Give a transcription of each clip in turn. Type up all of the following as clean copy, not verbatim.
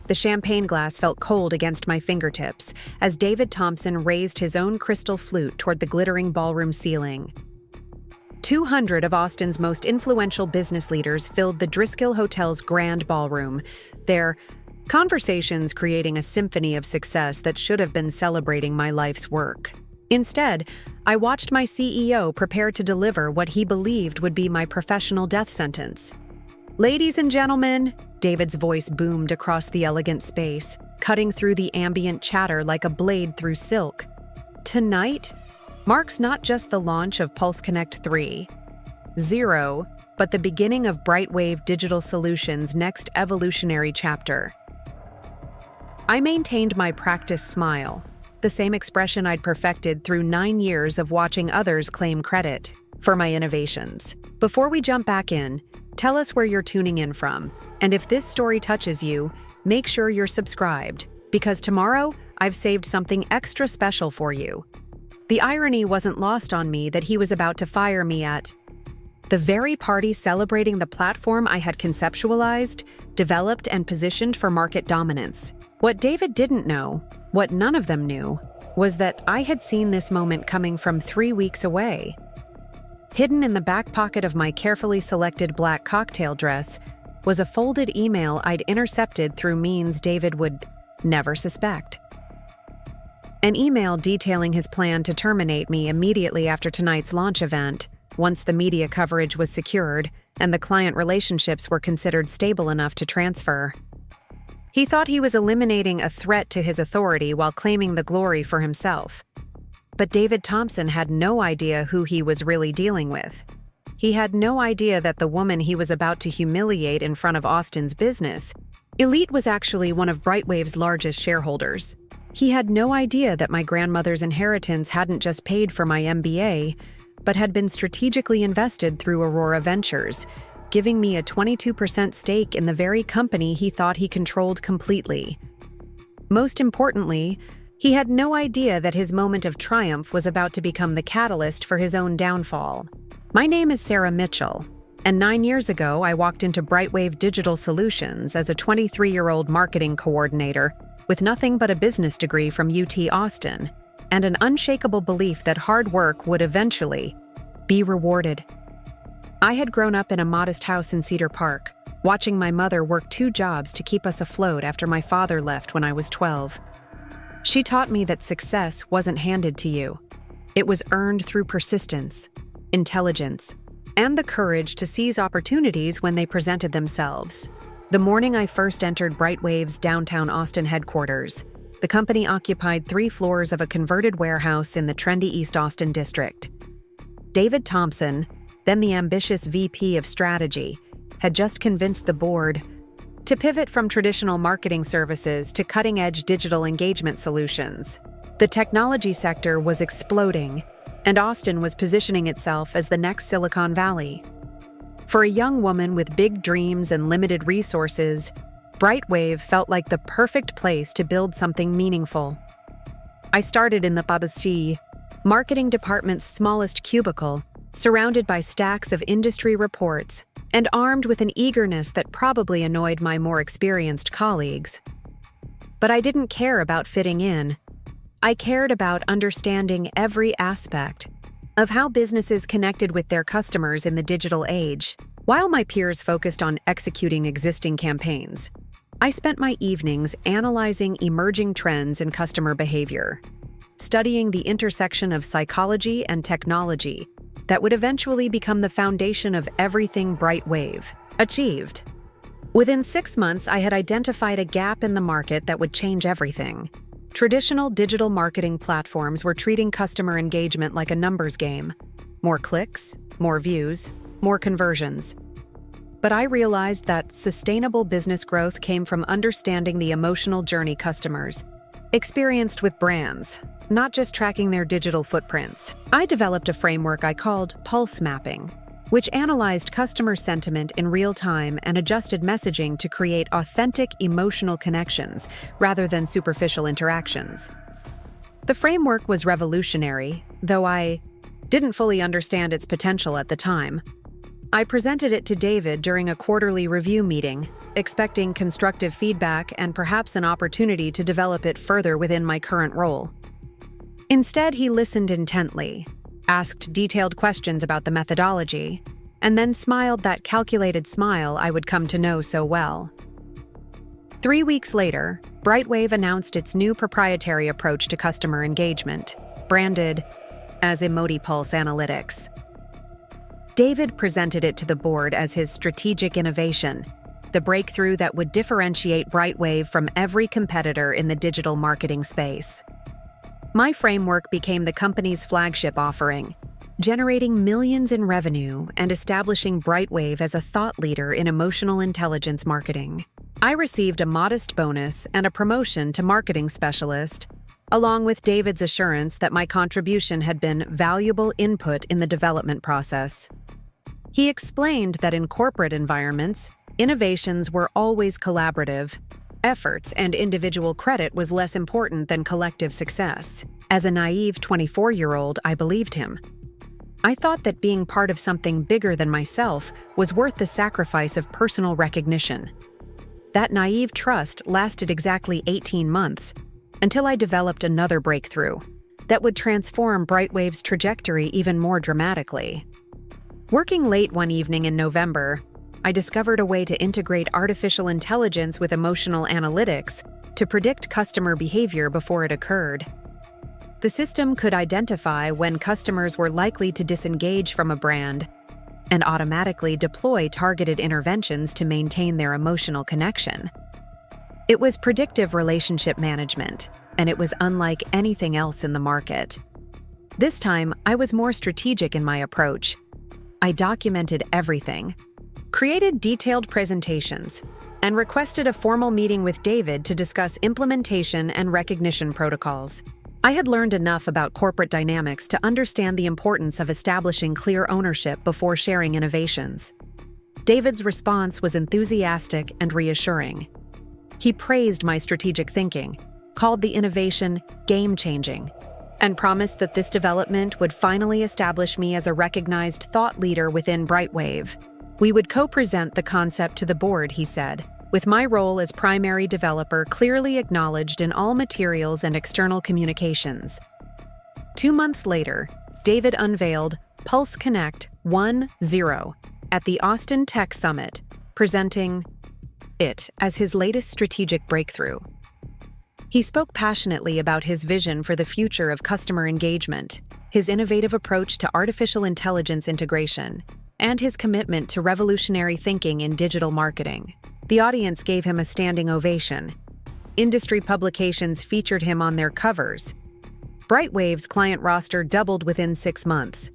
The champagne glass felt cold against my fingertips as David Thompson raised his own crystal flute toward the glittering ballroom ceiling. 200 of Austin's most influential business leaders filled the Driskill Hotel's grand ballroom, their conversations creating a symphony of success that should have been celebrating my life's work. Instead, I watched my CEO prepare to deliver what he believed would be my professional death sentence. "Ladies and gentlemen," David's voice boomed across the elegant space, cutting through the ambient chatter like a blade through silk. "Tonight marks not just the launch of PulseConnect 3.0, but the beginning of BrightWave Digital Solutions' next evolutionary chapter." I maintained my practiced smile, the same expression I'd perfected through 9 years of watching others claim credit for my innovations. Before we jump back in, tell us where you're tuning in from, and if this story touches you, make sure you're subscribed, because tomorrow I've saved something extra special for you. The irony wasn't lost on me that he was about to fire me at the very party celebrating the platform I had conceptualized, developed, and positioned for market dominance. What David didn't know, what none of them knew, was that I had seen this moment coming from 3 weeks away. Hidden in the back pocket of my carefully selected black cocktail dress was a folded email I'd intercepted through means David would never suspect. An email detailing his plan to terminate me immediately after tonight's launch event, once the media coverage was secured and the client relationships were considered stable enough to transfer. He thought he was eliminating a threat to his authority while claiming the glory for himself. But David Thompson had no idea who he was really dealing with. He had no idea that the woman he was about to humiliate in front of Austin's business, Elite, was actually one of BrightWave's largest shareholders. He had no idea that my grandmother's inheritance hadn't just paid for my MBA, but had been strategically invested through Aurora Ventures, giving me a 22% stake in the very company he thought he controlled completely. Most importantly, he had no idea that his moment of triumph was about to become the catalyst for his own downfall. My name is Sarah Mitchell, and 9 years ago I walked into BrightWave Digital Solutions as a 23-year-old marketing coordinator with nothing but a business degree from UT Austin and an unshakable belief that hard work would eventually be rewarded. I had grown up in a modest house in Cedar Park, watching my mother work 2 jobs to keep us afloat after my father left when I was 12. She taught me that success wasn't handed to you. It was earned through persistence, intelligence, and the courage to seize opportunities when they presented themselves. The morning I first entered BrightWave's downtown Austin headquarters, the company occupied 3 floors of a converted warehouse in the trendy East Austin district. David Thompson, then the ambitious VP of Strategy, had just convinced the board to pivot from traditional marketing services to cutting-edge digital engagement solutions. The technology sector was exploding, and Austin was positioning itself as the next Silicon Valley. For a young woman with big dreams and limited resources, BrightWave felt like the perfect place to build something meaningful. I started in the PulseConnect marketing department's smallest cubicle, surrounded by stacks of industry reports and armed with an eagerness that probably annoyed my more experienced colleagues. But I didn't care about fitting in. I cared about understanding every aspect of how businesses connected with their customers in the digital age. While my peers focused on executing existing campaigns, I spent my evenings analyzing emerging trends in customer behavior, studying the intersection of psychology and technology that would eventually become the foundation of everything BrightWave achieved. Within 6 months, I had identified a gap in the market that would change everything. Traditional digital marketing platforms were treating customer engagement like a numbers game. More clicks, more views, more conversions. But I realized that sustainable business growth came from understanding the emotional journey customers experienced with brands, not just tracking their digital footprints. I developed a framework I called pulse mapping, which analyzed customer sentiment in real time and adjusted messaging to create authentic emotional connections rather than superficial interactions. The framework was revolutionary, though I didn't fully understand its potential at the time. I presented it to David during a quarterly review meeting, expecting constructive feedback and perhaps an opportunity to develop it further within my current role. Instead, he listened intently, asked detailed questions about the methodology, and then smiled that calculated smile I would come to know so well. 3 weeks later, BrightWave announced its new proprietary approach to customer engagement, branded as EmotiPulse Analytics. David presented it to the board as his strategic innovation, the breakthrough that would differentiate BrightWave from every competitor in the digital marketing space. My framework became the company's flagship offering, generating millions in revenue and establishing BrightWave as a thought leader in emotional intelligence marketing. I received a modest bonus and a promotion to marketing specialist, along with David's assurance that my contribution had been valuable input in the development process. He explained that in corporate environments, innovations were always collaborative. Efforts and individual credit was less important than collective success. As a naive 24-year-old, I believed him. I thought that being part of something bigger than myself was worth the sacrifice of personal recognition. That naive trust lasted exactly 18 months, until I developed another breakthrough that would transform BrightWave's trajectory even more dramatically. Working late one evening in November, I discovered a way to integrate artificial intelligence with emotional analytics to predict customer behavior before it occurred. The system could identify when customers were likely to disengage from a brand and automatically deploy targeted interventions to maintain their emotional connection. It was predictive relationship management, and it was unlike anything else in the market. This time, I was more strategic in my approach. I documented everything, created detailed presentations, and requested a formal meeting with David to discuss implementation and recognition protocols. I had learned enough about corporate dynamics to understand the importance of establishing clear ownership before sharing innovations. David's response was enthusiastic and reassuring. He praised my strategic thinking, called the innovation game-changing, and promised that this development would finally establish me as a recognized thought leader within BrightWave. We would co-present the concept to the board, he said, with my role as primary developer clearly acknowledged in all materials and external communications. 2 months later, David unveiled PulseConnect 1.0 at the Austin Tech Summit, presenting it as his latest strategic breakthrough. He spoke passionately about his vision for the future of customer engagement, his innovative approach to artificial intelligence integration, and his commitment to revolutionary thinking in digital marketing. The audience gave him a standing ovation. Industry publications featured him on their covers. BrightWave's client roster doubled within 6 months.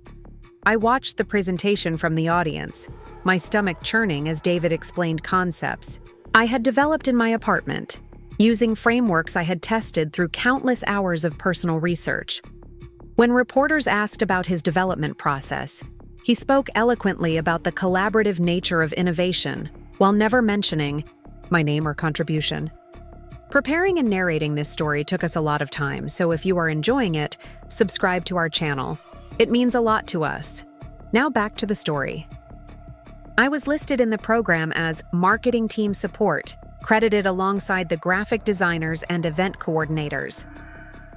I watched the presentation from the audience, my stomach churning as David explained concepts I had developed in my apartment, using frameworks I had tested through countless hours of personal research. When reporters asked about his development process, he spoke eloquently about the collaborative nature of innovation, while never mentioning my name or contribution. Preparing and narrating this story took us a lot of time, so if you are enjoying it, subscribe to our channel. It means a lot to us. Now back to the story. I was listed in the program as Marketing Team Support, credited alongside the graphic designers and event coordinators.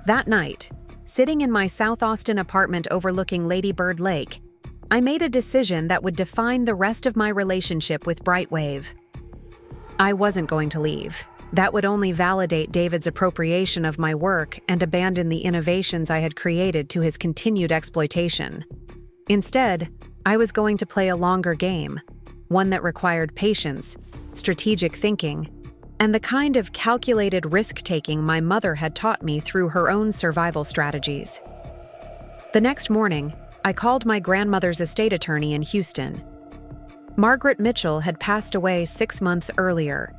That night, sitting in my South Austin apartment overlooking Lady Bird Lake, I made a decision that would define the rest of my relationship with BrightWave. I wasn't going to leave. That would only validate David's appropriation of my work and abandon the innovations I had created to his continued exploitation. Instead, I was going to play a longer game, one that required patience, strategic thinking, and the kind of calculated risk-taking my mother had taught me through her own survival strategies. The next morning, I called my grandmother's estate attorney in Houston. Margaret Mitchell had passed away 6 months earlier,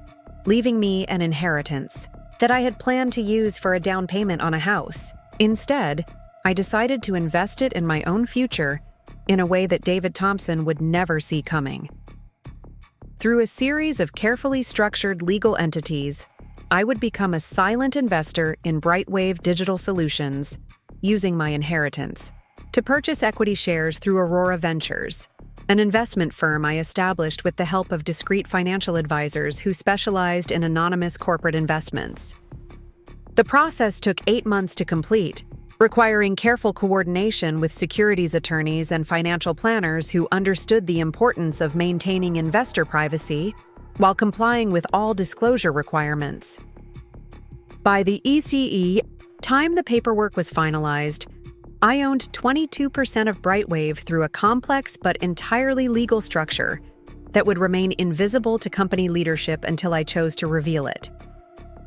leaving me an inheritance that I had planned to use for a down payment on a house. Instead, I decided to invest it in my own future in a way that David Thompson would never see coming. Through a series of carefully structured legal entities, I would become a silent investor in BrightWave Digital Solutions, using my inheritance to purchase equity shares through Aurora Ventures, an investment firm I established with the help of discreet financial advisors who specialized in anonymous corporate investments. The process took 8 months to complete, requiring careful coordination with securities attorneys and financial planners who understood the importance of maintaining investor privacy while complying with all disclosure requirements. By the ECE time the paperwork was finalized, I owned 22% of BrightWave through a complex but entirely legal structure that would remain invisible to company leadership until I chose to reveal it.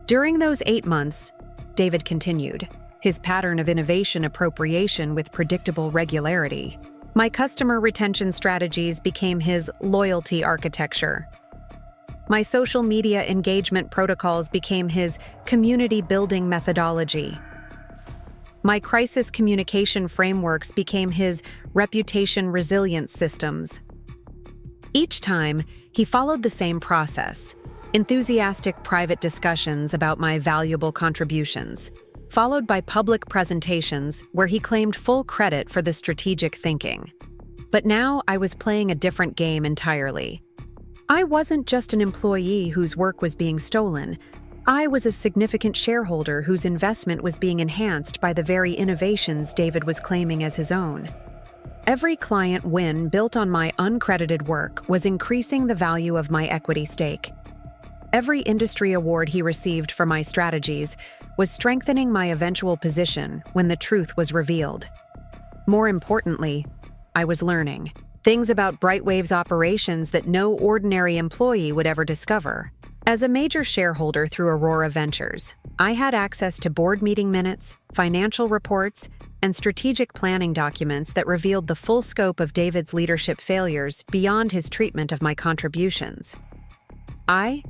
During those 8 months, David continued his pattern of innovation appropriation with predictable regularity. My customer retention strategies became his loyalty architecture. My social media engagement protocols became his community-building methodology. My crisis communication frameworks became his reputation resilience systems. Each time, he followed the same process: enthusiastic private discussions about my valuable contributions, followed by public presentations where he claimed full credit for the strategic thinking. But now I was playing a different game entirely. I wasn't just an employee whose work was being stolen. I was a significant shareholder whose investment was being enhanced by the very innovations David was claiming as his own. Every client win built on my uncredited work was increasing the value of my equity stake. Every industry award he received for my strategies was strengthening my eventual position when the truth was revealed. More importantly, I was learning things about BrightWave's operations that no ordinary employee would ever discover. As a major shareholder through Aurora Ventures, I had access to board meeting minutes, financial reports, and strategic planning documents that revealed the full scope of David's leadership failures beyond his treatment of my contributions. I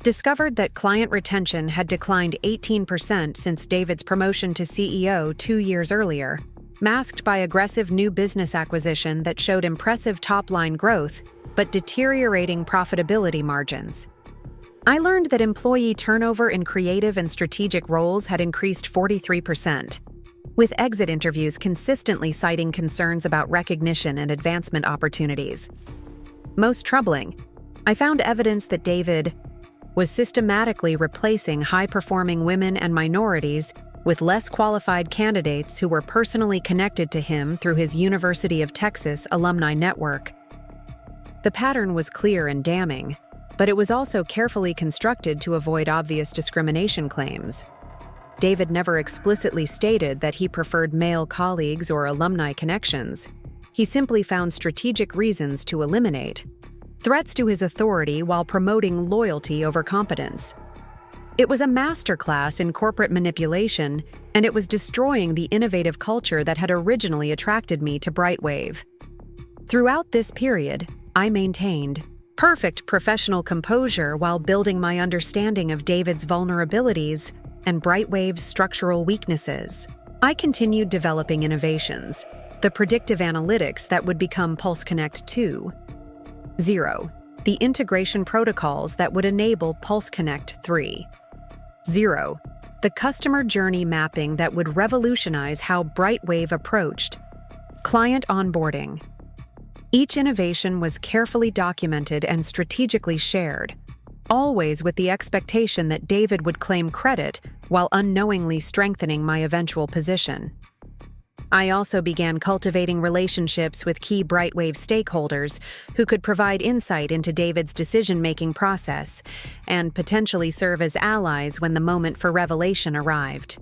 discovered that client retention had declined 18% since David's promotion to CEO 2 years earlier, masked by aggressive new business acquisition that showed impressive top-line growth but deteriorating profitability margins. I learned that employee turnover in creative and strategic roles had increased 43%, with exit interviews consistently citing concerns about recognition and advancement opportunities. Most troubling, I found evidence that David was systematically replacing high-performing women and minorities with less qualified candidates who were personally connected to him through his University of Texas alumni network. The pattern was clear and damning, but it was also carefully constructed to avoid obvious discrimination claims. David never explicitly stated that he preferred male colleagues or alumni connections. He simply found strategic reasons to eliminate threats to his authority while promoting loyalty over competence. It was a masterclass in corporate manipulation, and it was destroying the innovative culture that had originally attracted me to BrightWave. Throughout this period, I maintained perfect professional composure while building my understanding of David's vulnerabilities and BrightWave's structural weaknesses. I continued developing innovations, the predictive analytics that would become PulseConnect 2.0, the integration protocols that would enable PulseConnect 3.0, the customer journey mapping that would revolutionize how BrightWave approached client onboarding. Each innovation was carefully documented and strategically shared, always with the expectation that David would claim credit while unknowingly strengthening my eventual position. I also began cultivating relationships with key BrightWave stakeholders who could provide insight into David's decision-making process and potentially serve as allies when the moment for revelation arrived.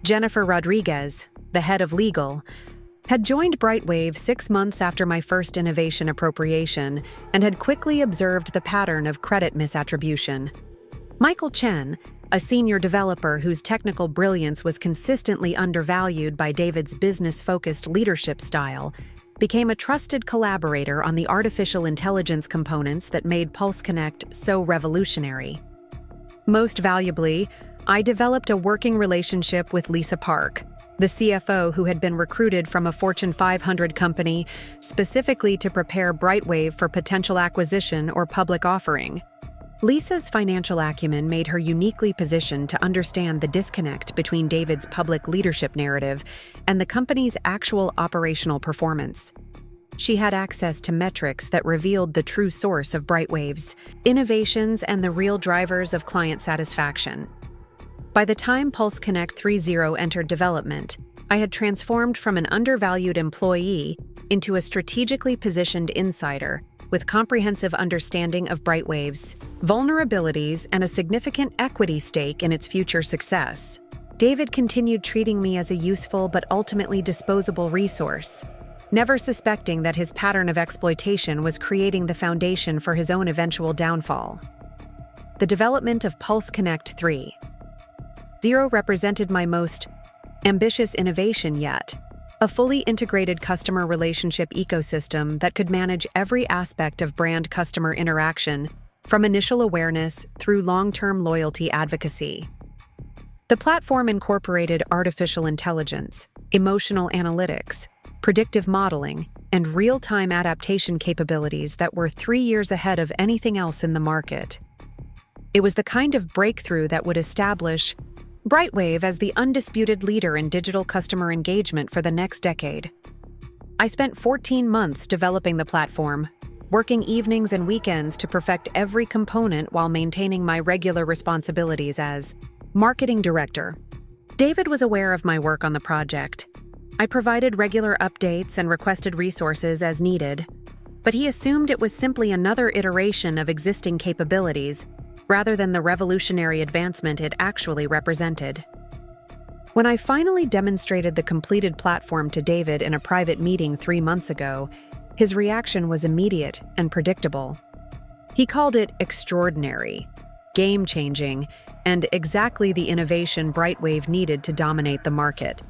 Jennifer Rodriguez, the head of legal, had joined BrightWave 6 months after my first innovation appropriation and had quickly observed the pattern of credit misattribution. Michael Chen, a senior developer whose technical brilliance was consistently undervalued by David's business-focused leadership style, became a trusted collaborator on the artificial intelligence components that made PulseConnect so revolutionary. Most valuably, I developed a working relationship with Lisa Park, the CFO who had been recruited from a Fortune 500 company specifically to prepare BrightWave for potential acquisition or public offering. Lisa's financial acumen made her uniquely positioned to understand the disconnect between David's public leadership narrative and the company's actual operational performance. She had access to metrics that revealed the true source of BrightWave's innovations and the real drivers of client satisfaction. By the time PulseConnect 3.0 entered development, I had transformed from an undervalued employee into a strategically positioned insider with comprehensive understanding of BrightWave's vulnerabilities and a significant equity stake in its future success. David continued treating me as a useful but ultimately disposable resource, never suspecting that his pattern of exploitation was creating the foundation for his own eventual downfall. The development of PulseConnect 3.0 represented my most ambitious innovation yet, a fully integrated customer relationship ecosystem that could manage every aspect of brand-customer interaction, from initial awareness through long-term loyalty advocacy. The platform incorporated artificial intelligence, emotional analytics, predictive modeling, and real-time adaptation capabilities that were 3 years ahead of anything else in the market. It was the kind of breakthrough that would establish BrightWave as the undisputed leader in digital customer engagement for the next decade. I spent 14 months developing the platform, working evenings and weekends to perfect every component while maintaining my regular responsibilities as marketing director. David was aware of my work on the project. I provided regular updates and requested resources as needed, but he assumed it was simply another iteration of existing capabilities rather than the revolutionary advancement it actually represented. When I finally demonstrated the completed platform to David in a private meeting 3 months ago, his reaction was immediate and predictable. He called it extraordinary, game-changing, and exactly the innovation BrightWave needed to dominate the market.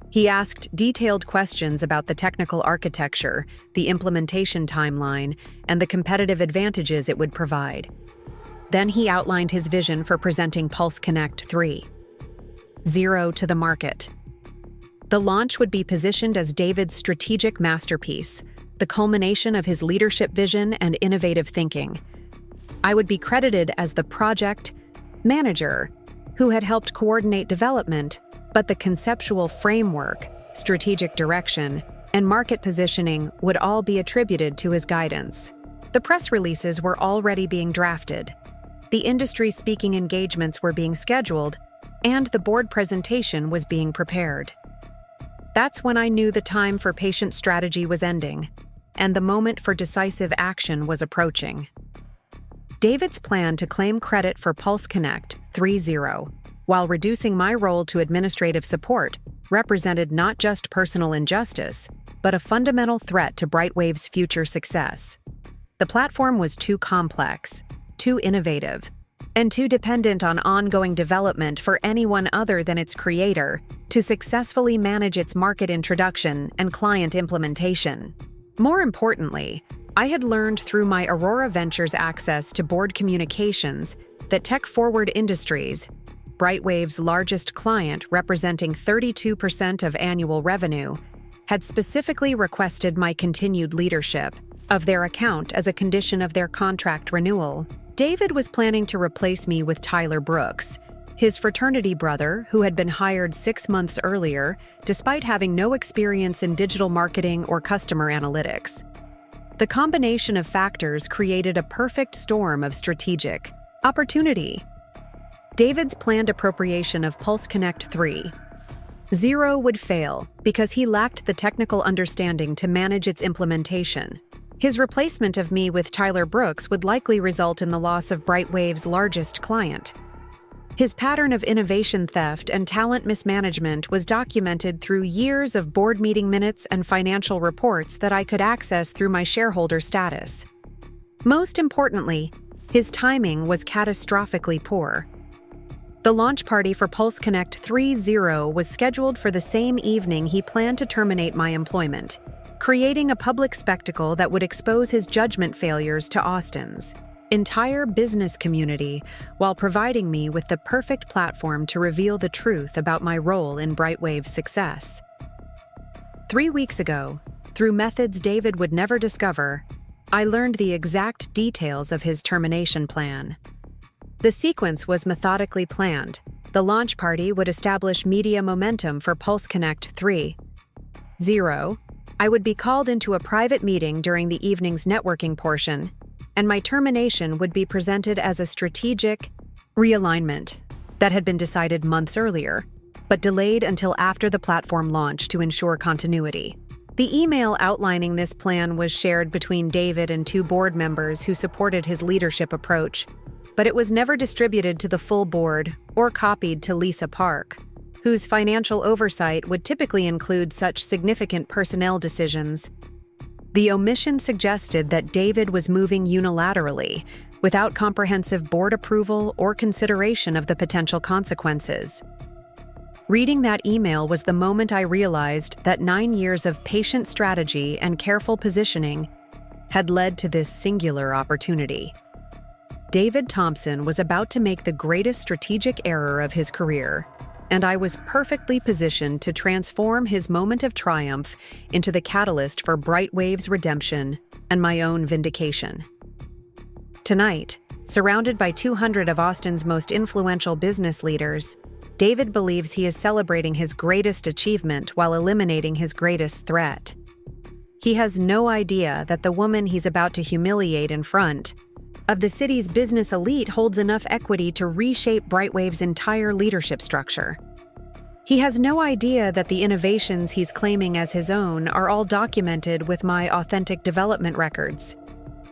He asked detailed questions about the technical architecture, the implementation timeline, and the competitive advantages it would provide. Then he outlined his vision for presenting PulseConnect 3.0 to the market. The launch would be positioned as David's strategic masterpiece, the culmination of his leadership vision and innovative thinking. I would be credited as the project manager who had helped coordinate development, but the conceptual framework, strategic direction, and market positioning would all be attributed to his guidance. The press releases were already being drafted. The industry-speaking engagements were being scheduled, and the board presentation was being prepared. That's when I knew the time for patient strategy was ending, and the moment for decisive action was approaching. David's plan to claim credit for PulseConnect 3.0, while reducing my role to administrative support, represented not just personal injustice, but a fundamental threat to BrightWave's future success. The platform was too complex, too innovative, and too dependent on ongoing development for anyone other than its creator to successfully manage its market introduction and client implementation. More importantly, I had learned through my Aurora Ventures access to board communications that Tech Forward Industries, BrightWave's largest client representing 32% of annual revenue, had specifically requested my continued leadership of their account as a condition of their contract renewal. David was planning to replace me with Tyler Brooks, his fraternity brother who had been hired 6 months earlier despite having no experience in digital marketing or customer analytics. The combination of factors created a perfect storm of strategic opportunity. David's planned appropriation of PulseConnect 3.0 would fail because he lacked the technical understanding to manage its implementation. His replacement of me with Tyler Brooks would likely result in the loss of BrightWave's largest client. His pattern of innovation theft and talent mismanagement was documented through years of board meeting minutes and financial reports that I could access through my shareholder status. Most importantly, his timing was catastrophically poor. The launch party for PulseConnect 3.0 was scheduled for the same evening he planned to terminate my employment, creating a public spectacle that would expose his judgment failures to Austin's entire business community while providing me with the perfect platform to reveal the truth about my role in BrightWave's success. 3 weeks ago, through methods David would never discover, I learned the exact details of his termination plan. The sequence was methodically planned. The launch party would establish media momentum for PulseConnect 3.0, I would be called into a private meeting during the evening's networking portion, and my termination would be presented as a strategic realignment that had been decided months earlier, but delayed until after the platform launch to ensure continuity. The email outlining this plan was shared between David and 2 board members who supported his leadership approach, but it was never distributed to the full board or copied to Lisa Park, whose financial oversight would typically include such significant personnel decisions. The omission suggested that David was moving unilaterally, without comprehensive board approval or consideration of the potential consequences. Reading that email was the moment I realized that 9 years of patient strategy and careful positioning had led to this singular opportunity. David Thompson was about to make the greatest strategic error of his career, and I was perfectly positioned to transform his moment of triumph into the catalyst for BrightWave's redemption and my own vindication. Tonight, surrounded by 200 of Austin's most influential business leaders, David believes he is celebrating his greatest achievement while eliminating his greatest threat. He has no idea that the woman he's about to humiliate in front of the city's business elite holds enough equity to reshape BrightWave's entire leadership structure. He has no idea that the innovations he's claiming as his own are all documented with my authentic development records.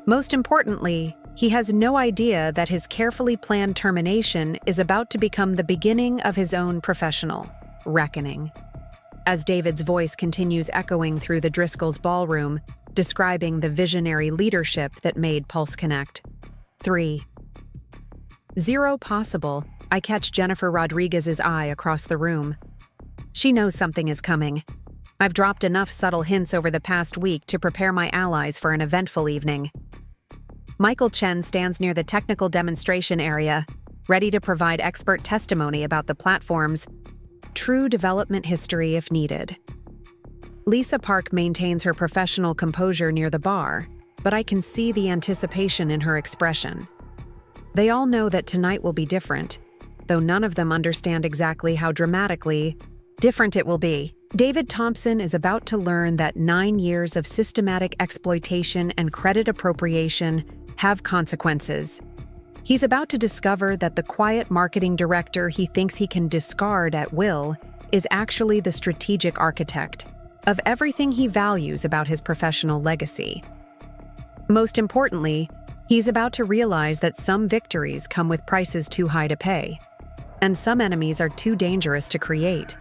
Most importantly, he has no idea that his carefully planned termination is about to become the beginning of his own professional reckoning. As David's voice continues echoing through the Driskill's ballroom, describing the visionary leadership that made PulseConnect. 3. 0 possible. I catch Jennifer Rodriguez's eye across the room. She knows something is coming. I've dropped enough subtle hints over the past week to prepare my allies for an eventful evening. Michael Chen stands near the technical demonstration area, ready to provide expert testimony about the platform's true development history if needed. Lisa Park maintains her professional composure near the bar, but I can see the anticipation in her expression. They all know that tonight will be different, though none of them understand exactly how dramatically different it will be. David Thompson is about to learn that 9 years of systematic exploitation and credit appropriation have consequences. He's about to discover that the quiet marketing director he thinks he can discard at will is actually the strategic architect of everything he values about his professional legacy. Most importantly, he's about to realize that some victories come with prices too high to pay, and some enemies are too dangerous to create.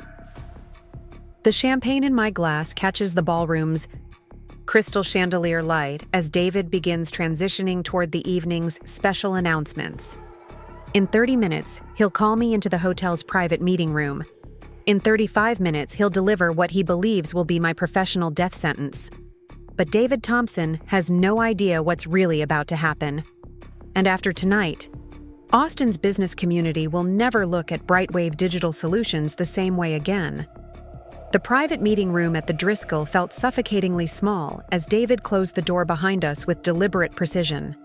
The champagne in my glass catches the ballroom's crystal chandelier light as David begins transitioning toward the evening's special announcements. In 30 minutes, he'll call me into the hotel's private meeting room. In 35 minutes, he'll deliver what he believes will be my professional death sentence. But David Thompson has no idea what's really about to happen. And after tonight, Austin's business community will never look at BrightWave Digital Solutions the same way again. The private meeting room at the Driskill felt suffocatingly small as David closed the door behind us with deliberate precision.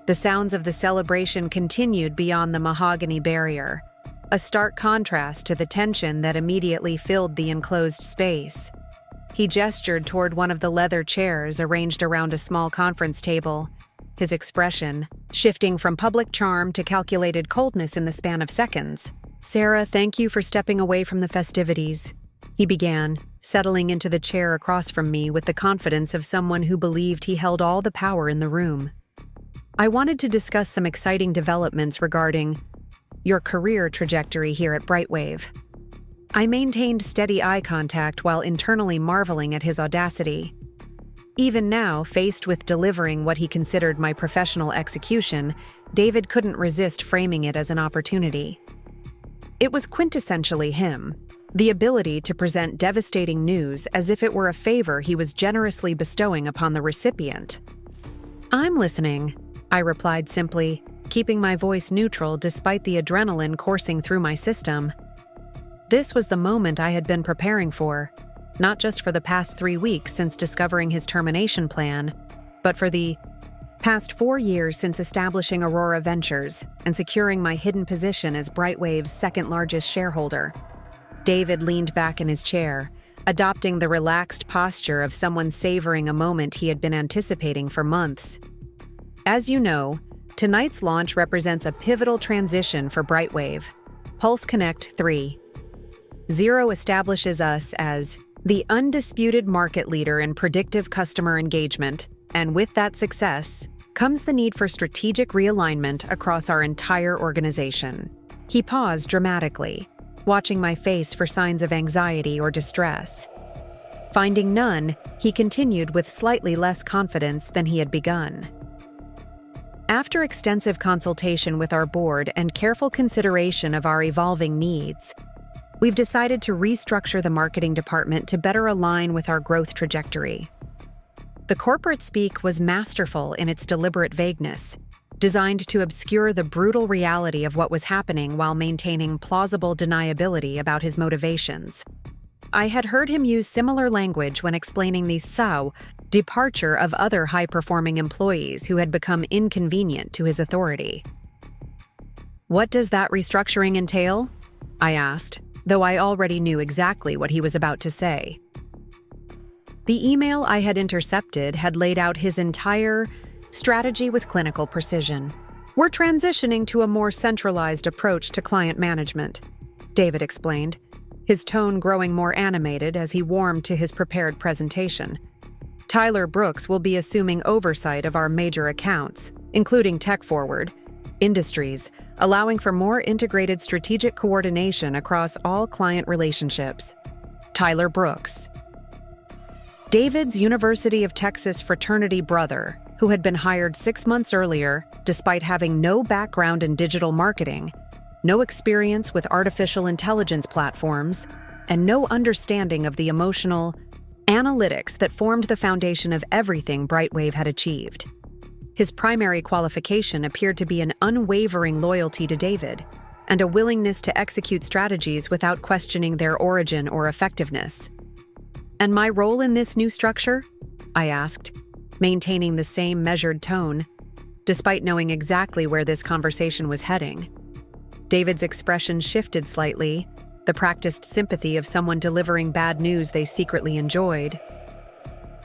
The sounds of the celebration continued beyond the mahogany barrier, a stark contrast to the tension that immediately filled the enclosed space. He gestured toward one of the leather chairs arranged around a small conference table, his expression shifting from public charm to calculated coldness in the span of seconds. "Sarah, thank you for stepping away from the festivities," he began, settling into the chair across from me with the confidence of someone who believed he held all the power in the room. "I wanted to discuss some exciting developments regarding your career trajectory here at BrightWave." I maintained steady eye contact while internally marveling at his audacity. Even now, faced with delivering what he considered my professional execution, David couldn't resist framing it as an opportunity. It was quintessentially him. The ability to present devastating news as if it were a favor he was generously bestowing upon the recipient. "I'm listening," I replied simply, keeping my voice neutral despite the adrenaline coursing through my system. This was the moment I had been preparing for, not just for the past 3 weeks since discovering his termination plan, but for the past 4 years since establishing Aurora Ventures and securing my hidden position as BrightWave's second-largest shareholder. David leaned back in his chair, adopting the relaxed posture of someone savoring a moment he had been anticipating for months. As you know, tonight's launch represents a pivotal transition for BrightWave. PulseConnect 3.0 establishes us as the undisputed market leader in predictive customer engagement, and with that success comes the need for strategic realignment across our entire organization. He paused dramatically, watching my face for signs of anxiety or distress. Finding none, he continued with slightly less confidence than he had begun. After extensive consultation with our board and careful consideration of our evolving needs, we've decided to restructure the marketing department to better align with our growth trajectory. The corporate speak was masterful in its deliberate vagueness, designed to obscure the brutal reality of what was happening while maintaining plausible deniability about his motivations. I had heard him use similar language when explaining the departure of other high-performing employees who had become inconvenient to his authority. "What does that restructuring entail?" I asked, though I already knew exactly what he was about to say. The email I had intercepted had laid out his entire strategy with clinical precision. "We're transitioning to a more centralized approach to client management," David explained, his tone growing more animated as he warmed to his prepared presentation. "Tyler Brooks will be assuming oversight of our major accounts, including tech-forward industries, allowing for more integrated strategic coordination across all client relationships." Tyler Brooks, David's University of Texas fraternity brother, who had been hired 6 months earlier despite having no background in digital marketing, no experience with artificial intelligence platforms, and no understanding of the emotional analytics that formed the foundation of everything BrightWave had achieved. His primary qualification appeared to be an unwavering loyalty to David and a willingness to execute strategies without questioning their origin or effectiveness. "And my role in this new structure?" I asked, maintaining the same measured tone, despite knowing exactly where this conversation was heading. David's expression shifted slightly, the practiced sympathy of someone delivering bad news they secretly enjoyed.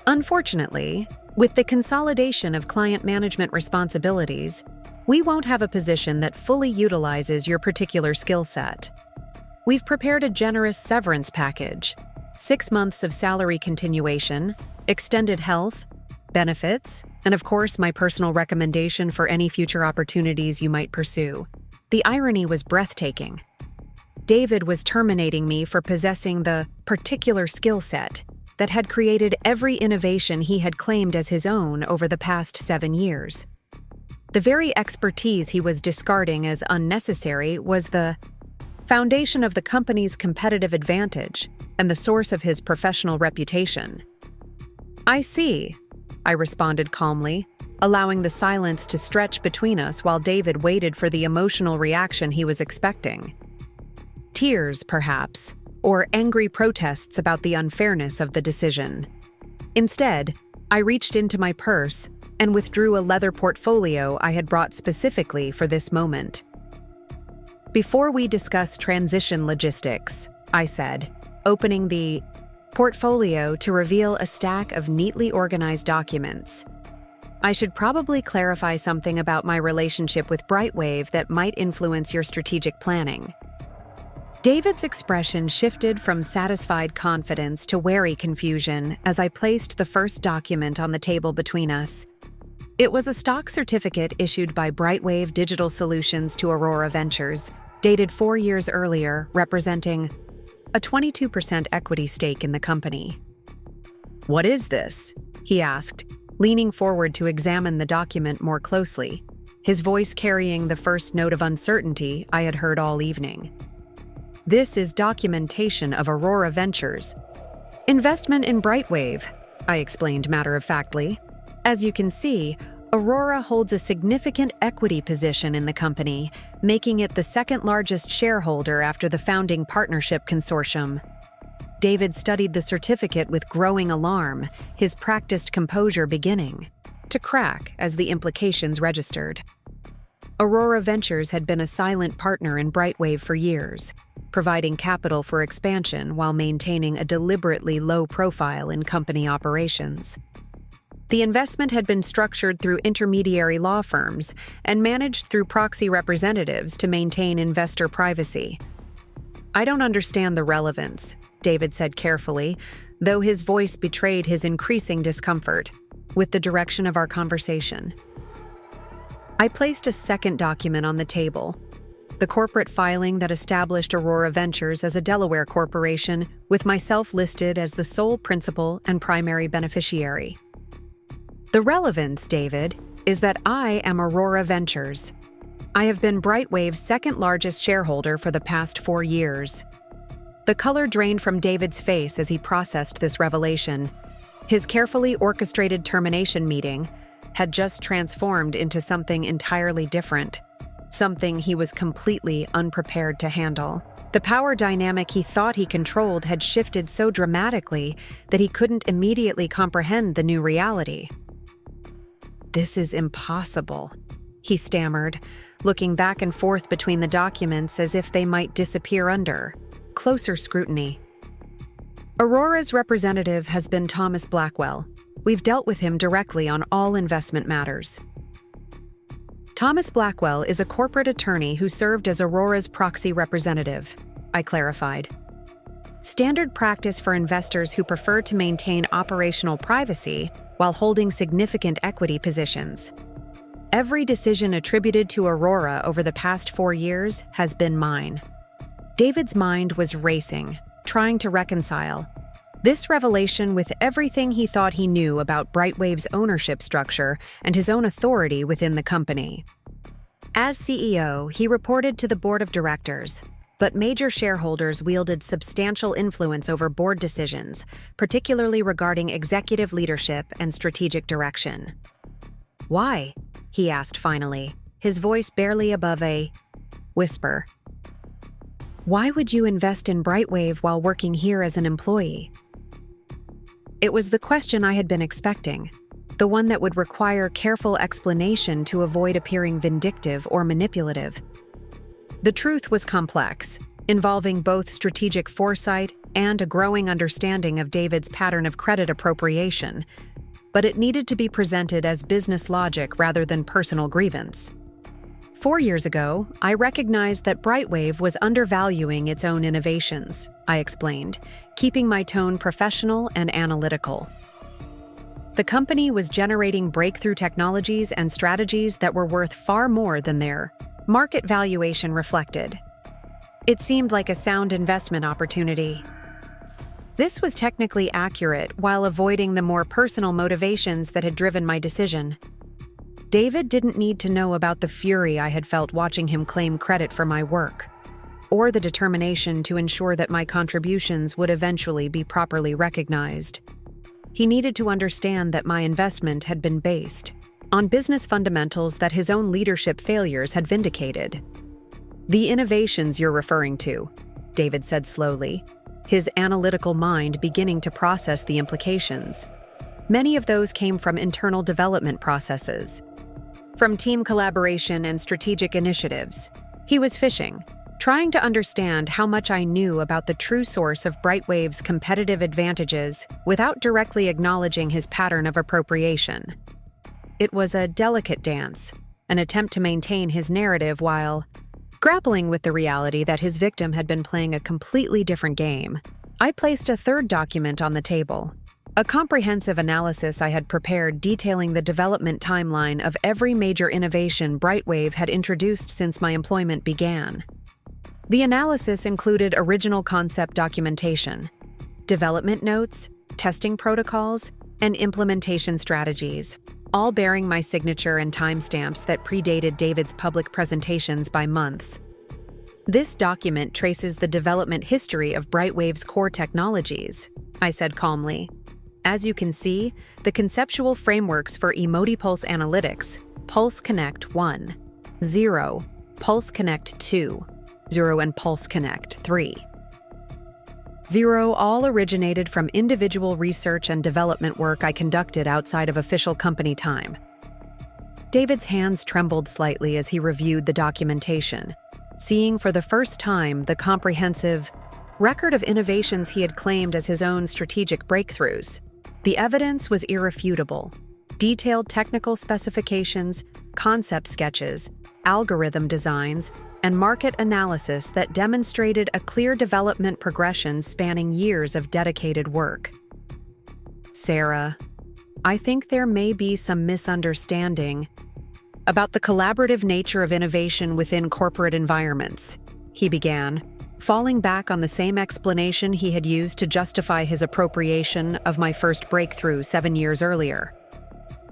"Unfortunately, with the consolidation of client management responsibilities, we won't have a position that fully utilizes your particular skill set. We've prepared a generous severance package, 6 months of salary continuation, extended health, benefits, and of course my personal recommendation for any future opportunities you might pursue." The irony was breathtaking. David was terminating me for possessing the particular skill set that had created every innovation he had claimed as his own over the past 7 years. The very expertise he was discarding as unnecessary was the foundation of the company's competitive advantage and the source of his professional reputation. "I see," I responded calmly, allowing the silence to stretch between us while David waited for the emotional reaction he was expecting. Tears, perhaps, or angry protests about the unfairness of the decision. Instead, I reached into my purse and withdrew a leather portfolio I had brought specifically for this moment. "Before we discuss transition logistics," I said, opening the portfolio to reveal a stack of neatly organized documents, "I should probably clarify something about my relationship with BrightWave that might influence your strategic planning." David's expression shifted from satisfied confidence to wary confusion as I placed the first document on the table between us. It was a stock certificate issued by BrightWave Digital Solutions to Aurora Ventures, dated 4 years earlier, representing a 22% equity stake in the company. "What is this?" he asked, leaning forward to examine the document more closely, his voice carrying the first note of uncertainty I had heard all evening. "This is documentation of Aurora Ventures' investment in BrightWave," I explained matter-of-factly. "As you can see, Aurora holds a significant equity position in the company, making it the second-largest shareholder after the founding partnership consortium." David studied the certificate with growing alarm, his practiced composure beginning to crack as the implications registered. Aurora Ventures had been a silent partner in BrightWave for years, providing capital for expansion while maintaining a deliberately low profile in company operations. The investment had been structured through intermediary law firms and managed through proxy representatives to maintain investor privacy. "I don't understand the relevance," David said carefully, though his voice betrayed his increasing discomfort with the direction of our conversation. I placed a second document on the table, the corporate filing that established Aurora Ventures as a Delaware corporation, with myself listed as the sole principal and primary beneficiary. "The relevance, David, is that I am Aurora Ventures. I have been BrightWave's second-largest shareholder for the past 4 years." The color drained from David's face as he processed this revelation. His carefully orchestrated termination meeting had just transformed into something entirely different, something he was completely unprepared to handle. The power dynamic he thought he controlled had shifted so dramatically that he couldn't immediately comprehend the new reality. "This is impossible," he stammered, looking back and forth between the documents as if they might disappear under closer scrutiny. "Aurora's representative has been Thomas Blackwell. We've dealt with him directly on all investment matters." "Thomas Blackwell is a corporate attorney who served as Aurora's proxy representative," I clarified. "Standard practice for investors who prefer to maintain operational privacy while holding significant equity positions. Every decision attributed to Aurora over the past 4 years has been mine." David's mind was racing, trying to reconcile this revelation with everything he thought he knew about BrightWave's ownership structure and his own authority within the company. As CEO, he reported to the board of directors, but major shareholders wielded substantial influence over board decisions, particularly regarding executive leadership and strategic direction. "Why?" he asked finally, his voice barely above a whisper. "Why would you invest in BrightWave while working here as an employee?" It was the question I had been expecting, the one that would require careful explanation to avoid appearing vindictive or manipulative. The truth was complex, involving both strategic foresight and a growing understanding of David's pattern of credit appropriation, but it needed to be presented as business logic rather than personal grievance. 4 years ago, I recognized that BrightWave was undervaluing its own innovations, I explained, keeping my tone professional and analytical. The company was generating breakthrough technologies and strategies that were worth far more than their market valuation reflected. It seemed like a sound investment opportunity. This was technically accurate while avoiding the more personal motivations that had driven my decision. David didn't need to know about the fury I had felt watching him claim credit for my work, or the determination to ensure that my contributions would eventually be properly recognized. He needed to understand that my investment had been based on business fundamentals that his own leadership failures had vindicated. "The innovations you're referring to," David said slowly, his analytical mind beginning to process the implications. "Many of those came from internal development processes, from team collaboration and strategic initiatives." He was fishing, trying to understand how much I knew about the true source of BrightWave's competitive advantages without directly acknowledging his pattern of appropriation. It was a delicate dance, an attempt to maintain his narrative while grappling with the reality that his victim had been playing a completely different game. I placed a third document on the table, a comprehensive analysis I had prepared detailing the development timeline of every major innovation BrightWave had introduced since my employment began. The analysis included original concept documentation, development notes, testing protocols, and implementation strategies, all bearing my signature and timestamps that predated David's public presentations by months. "This document traces the development history of BrightWave's core technologies," I said calmly. "As you can see, the conceptual frameworks for EmotiPulse Analytics, PulseConnect 1, 0, PulseConnect 2, 0, and PulseConnect 3. 0 all originated from individual research and development work I conducted outside of official company time. David's hands trembled slightly as he reviewed the documentation, seeing for the first time the comprehensive record of innovations he had claimed as his own strategic breakthroughs. The evidence was irrefutable. Detailed technical specifications, concept sketches, algorithm designs, and market analysis that demonstrated a clear development progression spanning years of dedicated work. Sarah, I think there may be some misunderstanding about the collaborative nature of innovation within corporate environments, he began, falling back on the same explanation he had used to justify his appropriation of my first breakthrough 7 years earlier.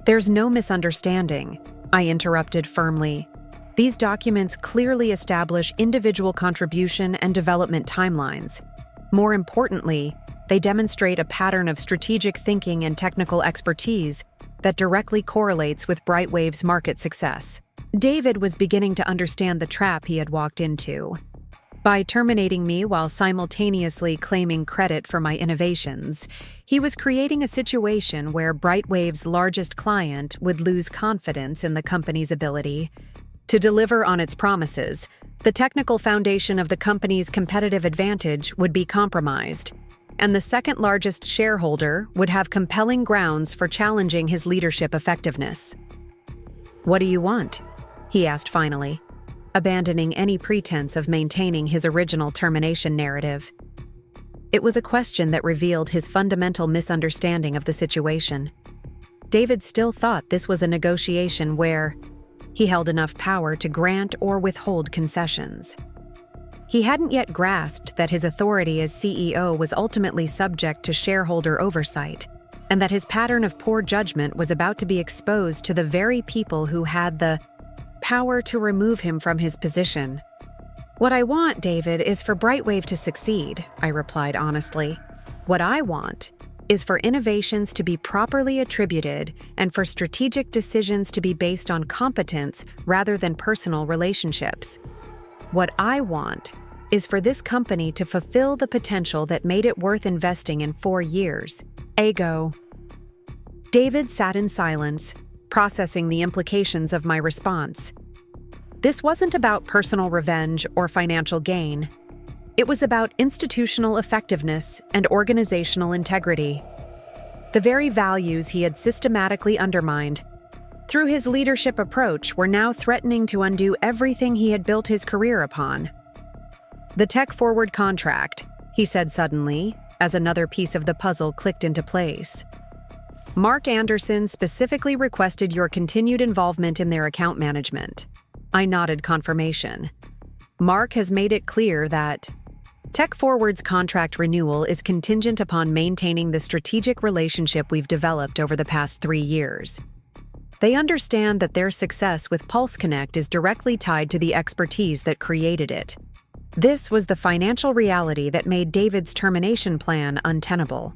There's no misunderstanding, I interrupted firmly. These documents clearly establish individual contribution and development timelines. More importantly, they demonstrate a pattern of strategic thinking and technical expertise that directly correlates with BrightWave's market success. David was beginning to understand the trap he had walked into. By terminating me while simultaneously claiming credit for my innovations, he was creating a situation where BrightWave's largest client would lose confidence in the company's ability to deliver on its promises. The technical foundation of the company's competitive advantage would be compromised, and the second largest shareholder would have compelling grounds for challenging his leadership effectiveness. "What do you want?" he asked finally, abandoning any pretense of maintaining his original termination narrative. It was a question that revealed his fundamental misunderstanding of the situation. David still thought this was a negotiation where he held enough power to grant or withhold concessions. He hadn't yet grasped that his authority as CEO was ultimately subject to shareholder oversight, and that his pattern of poor judgment was about to be exposed to the very people who had the power to remove him from his position. "What I want, David, is for BrightWave to succeed," I replied honestly. "What I want is for innovations to be properly attributed and for strategic decisions to be based on competence rather than personal relationships. What I want is for this company to fulfill the potential that made it worth investing in 4 years. Ago." David sat in silence, processing the implications of my response. This wasn't about personal revenge or financial gain. It was about institutional effectiveness and organizational integrity. The very values he had systematically undermined through his leadership approach were now threatening to undo everything he had built his career upon. "The tech-forward contract," he said suddenly, as another piece of the puzzle clicked into place. "Mark Anderson specifically requested your continued involvement in their account management." I nodded confirmation. "Mark has made it clear that Tech Forward's contract renewal is contingent upon maintaining the strategic relationship we've developed over the past 3 years. They understand that their success with PulseConnect is directly tied to the expertise that created it." This was the financial reality that made David's termination plan untenable.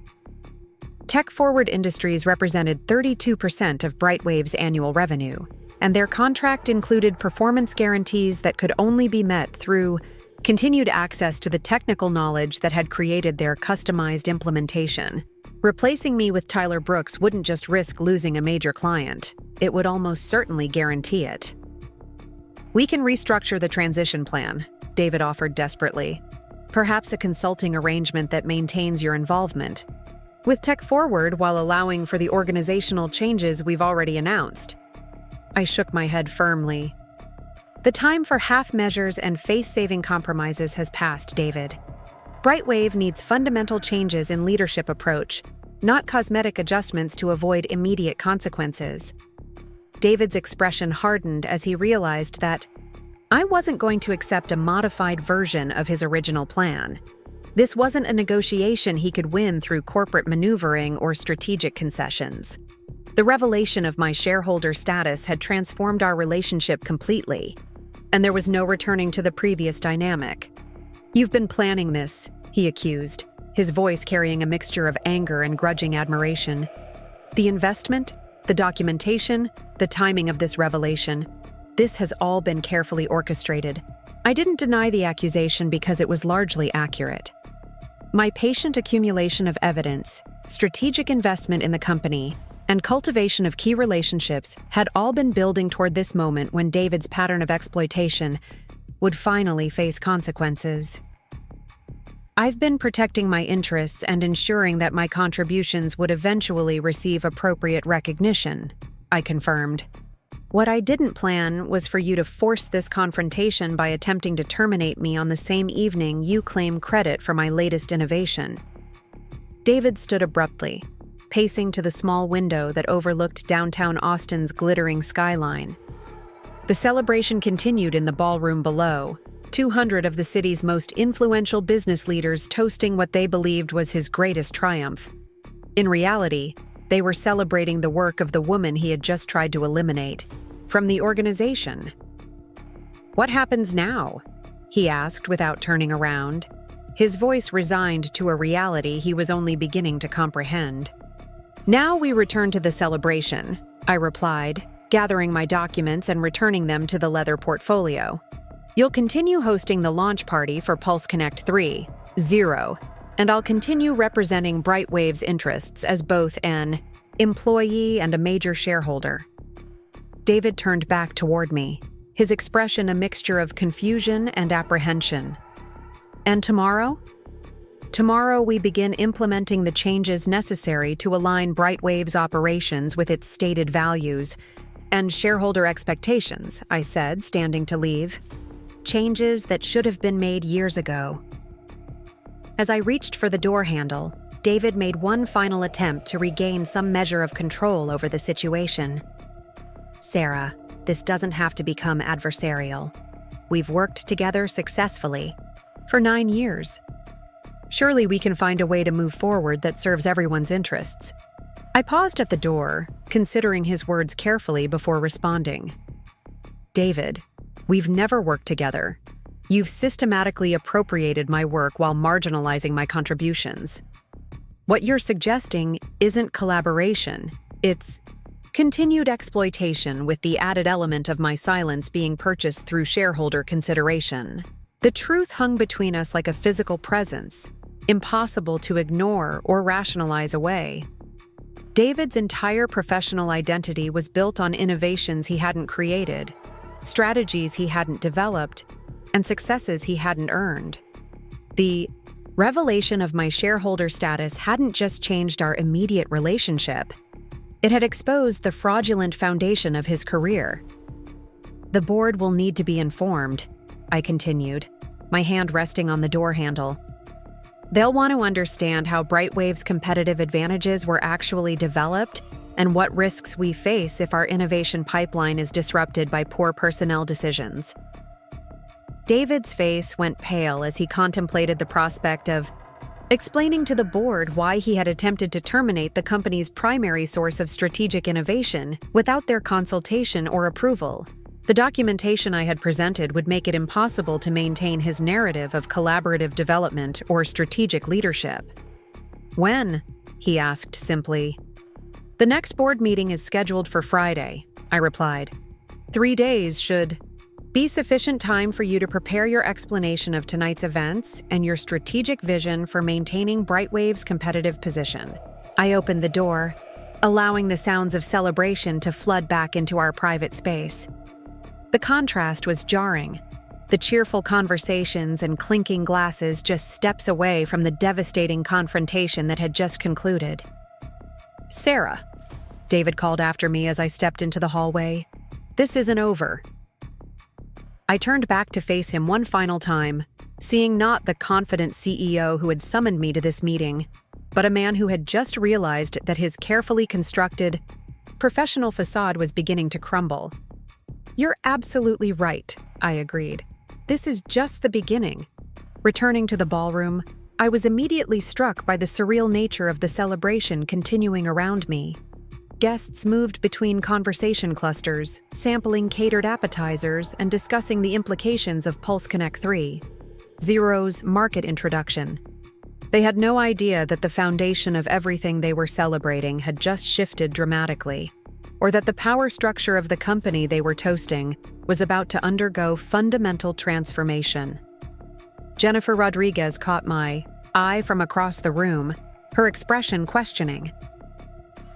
Tech Forward Industries represented 32% of BrightWave's annual revenue, and their contract included performance guarantees that could only be met through continued access to the technical knowledge that had created their customized implementation. Replacing me with Tyler Brooks wouldn't just risk losing a major client, it would almost certainly guarantee it. "We can restructure the transition plan," David offered desperately. "Perhaps a consulting arrangement that maintains your involvement with Tech Forward while allowing for the organizational changes we've already announced." I shook my head firmly. "The time for half measures and face-saving compromises has passed, David. BrightWave needs fundamental changes in leadership approach, not cosmetic adjustments to avoid immediate consequences." David's expression hardened as he realized that I wasn't going to accept a modified version of his original plan. This wasn't a negotiation he could win through corporate maneuvering or strategic concessions. The revelation of my shareholder status had transformed our relationship completely, and there was no returning to the previous dynamic. "You've been planning this," he accused, his voice carrying a mixture of anger and grudging admiration. "The investment, the documentation, the timing of this revelation, this has all been carefully orchestrated." I didn't deny the accusation because it was largely accurate. My patient accumulation of evidence, strategic investment in the company, and cultivation of key relationships had all been building toward this moment when David's pattern of exploitation would finally face consequences. I've been protecting my interests and ensuring that my contributions would eventually receive appropriate recognition, I confirmed. What I didn't plan was for you to force this confrontation by attempting to terminate me on the same evening you claim credit for my latest innovation. David stood abruptly, pacing to the small window that overlooked downtown Austin's glittering skyline. The celebration continued in the ballroom below, 200 of the city's most influential business leaders toasting what they believed was his greatest triumph. In reality, they were celebrating the work of the woman he had just tried to eliminate from the organization. "What happens now?" he asked without turning around, his voice resigned to a reality he was only beginning to comprehend. "Now we return to the celebration," I replied, gathering my documents and returning them to the leather portfolio. "You'll continue hosting the launch party for PulseConnect 3.0, and I'll continue representing BrightWave's interests as both an employee and a major shareholder." David turned back toward me, his expression a mixture of confusion and apprehension. "And tomorrow?" "Tomorrow we begin implementing the changes necessary to align BrightWave's operations with its stated values and shareholder expectations," I said, standing to leave. "Changes that should have been made years ago." As I reached for the door handle, David made one final attempt to regain some measure of control over the situation. "Sarah, this doesn't have to become adversarial. We've worked together successfully for 9 years. Surely we can find a way to move forward that serves everyone's interests." I paused at the door, considering his words carefully before responding. "David, we've never worked together. You've systematically appropriated my work while marginalizing my contributions. What you're suggesting isn't collaboration, it's continued exploitation with the added element of my silence being purchased through shareholder consideration. The truth hung between us like a physical presence, impossible to ignore or rationalize away. David's entire professional identity was built on innovations he hadn't created, strategies he hadn't developed, and successes he hadn't earned. The revelation of my shareholder status hadn't just changed our immediate relationship. It had exposed the fraudulent foundation of his career. "The board will need to be informed," I continued, my hand resting on the door handle. "They'll want to understand how BrightWave's competitive advantages were actually developed and what risks we face if our innovation pipeline is disrupted by poor personnel decisions." David's face went pale as he contemplated the prospect of explaining to the board why he had attempted to terminate the company's primary source of strategic innovation without their consultation or approval. The documentation I had presented would make it impossible to maintain his narrative of collaborative development or strategic leadership. "When?" he asked simply. "The next board meeting is scheduled for Friday," I replied. 3 days should be sufficient time for you to prepare your explanation of tonight's events and your strategic vision for maintaining BrightWave's competitive position." I opened the door, allowing the sounds of celebration to flood back into our private space. The contrast was jarring. The cheerful conversations and clinking glasses just steps away from the devastating confrontation that had just concluded. "Sarah," David called after me as I stepped into the hallway, "this isn't over." I turned back to face him one final time, seeing not the confident CEO who had summoned me to this meeting, but a man who had just realized that his carefully constructed, professional facade was beginning to crumble. "You're absolutely right," I agreed. "This is just the beginning." Returning to the ballroom, I was immediately struck by the surreal nature of the celebration continuing around me. Guests moved between conversation clusters, sampling catered appetizers and discussing the implications of PulseConnect 3.0's market introduction. They had no idea that the foundation of everything they were celebrating had just shifted dramatically, or that the power structure of the company they were toasting was about to undergo fundamental transformation. Jennifer Rodriguez caught my eye from across the room, her expression questioning.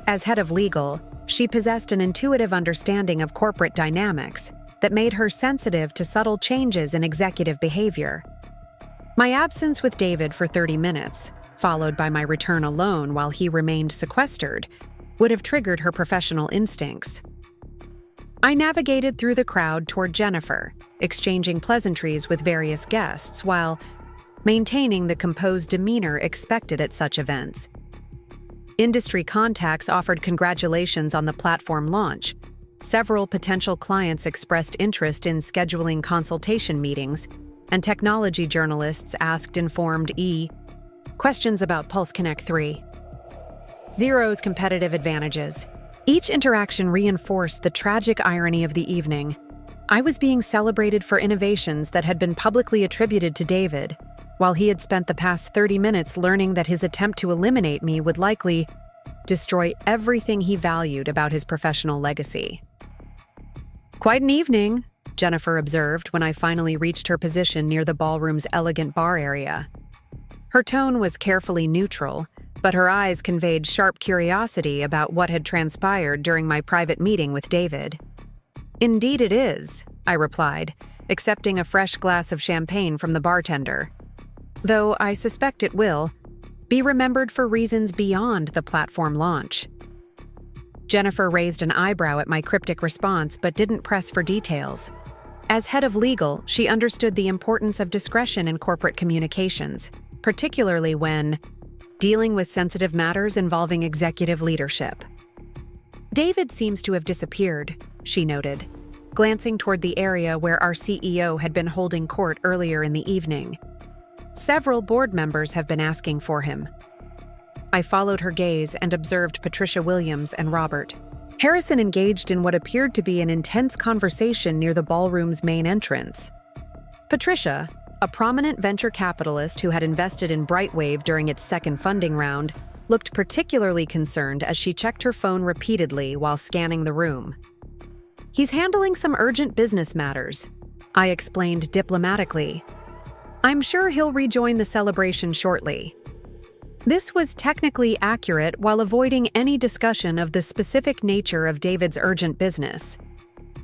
As head of legal, she possessed an intuitive understanding of corporate dynamics that made her sensitive to subtle changes in executive behavior. My absence with David for 30 minutes, followed by my return alone while he remained sequestered, would have triggered her professional instincts. I navigated through the crowd toward Jennifer, exchanging pleasantries with various guests while maintaining the composed demeanor expected at such events. Industry contacts offered congratulations on the platform launch. Several potential clients expressed interest in scheduling consultation meetings, and technology journalists asked informed questions about PulseConnect 3.0's competitive advantages. Each interaction reinforced the tragic irony of the evening. I was being celebrated for innovations that had been publicly attributed to David, while he had spent the past 30 minutes learning that his attempt to eliminate me would likely destroy everything he valued about his professional legacy. "Quite an evening," Jennifer observed when I finally reached her position near the ballroom's elegant bar area. Her tone was carefully neutral, but her eyes conveyed sharp curiosity about what had transpired during my private meeting with David. "Indeed it is," I replied, accepting a fresh glass of champagne from the bartender. "Though I suspect it will be remembered for reasons beyond the platform launch." Jennifer raised an eyebrow at my cryptic response but didn't press for details. As head of legal, she understood the importance of discretion in corporate communications, particularly when dealing with sensitive matters involving executive leadership. "David seems to have disappeared," she noted, glancing toward the area where our CEO had been holding court earlier in the evening. "Several board members have been asking for him." I followed her gaze and observed Patricia Williams and Robert Harrison engaged in what appeared to be an intense conversation near the ballroom's main entrance. Patricia, a prominent venture capitalist who had invested in BrightWave during its second funding round, looked particularly concerned as she checked her phone repeatedly while scanning the room. "He's handling some urgent business matters," I explained diplomatically. "I'm sure he'll rejoin the celebration shortly." This was technically accurate while avoiding any discussion of the specific nature of David's urgent business.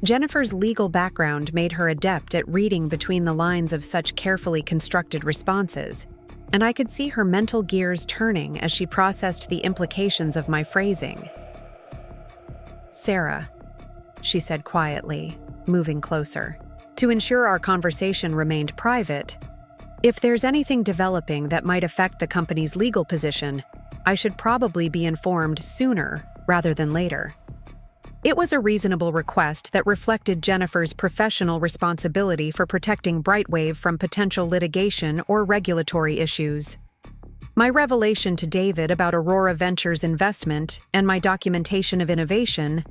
Jennifer's legal background made her adept at reading between the lines of such carefully constructed responses, and I could see her mental gears turning as she processed the implications of my phrasing. "Sarah," she said quietly, moving closer. "To ensure our conversation remained private, if there's anything developing that might affect the company's legal position, I should probably be informed sooner rather than later." It was a reasonable request that reflected Jennifer's professional responsibility for protecting BrightWave from potential litigation or regulatory issues. My revelation to David about Aurora Ventures' investment and my documentation of innovation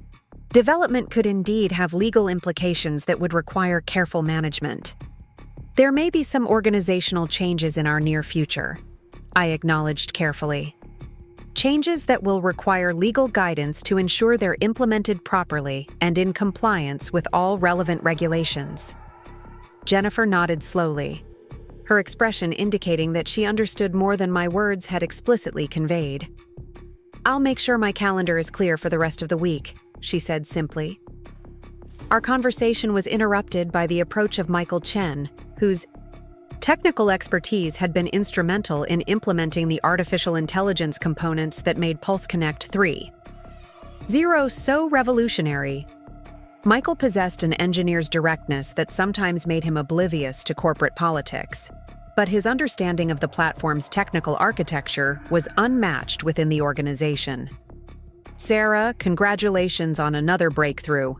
development could indeed have legal implications that would require careful management. "There may be some organizational changes in our near future," I acknowledged carefully. "Changes that will require legal guidance to ensure they're implemented properly and in compliance with all relevant regulations." Jennifer nodded slowly, her expression indicating that she understood more than my words had explicitly conveyed. "I'll make sure my calendar is clear for the rest of the week," she said simply. Our conversation was interrupted by the approach of Michael Chen, whose technical expertise had been instrumental in implementing the artificial intelligence components that made PulseConnect 3.0 so revolutionary. Michael possessed an engineer's directness that sometimes made him oblivious to corporate politics, but his understanding of the platform's technical architecture was unmatched within the organization. "Sarah, congratulations on another breakthrough,"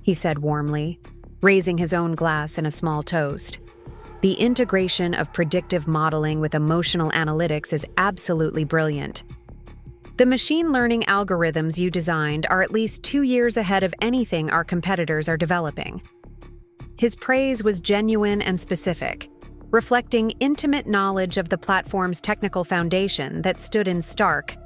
he said warmly, raising his own glass in a small toast. "The integration of predictive modeling with emotional analytics is absolutely brilliant. The machine learning algorithms you designed are at least 2 years ahead of anything our competitors are developing." His praise was genuine and specific, reflecting intimate knowledge of the platform's technical foundation that stood in stark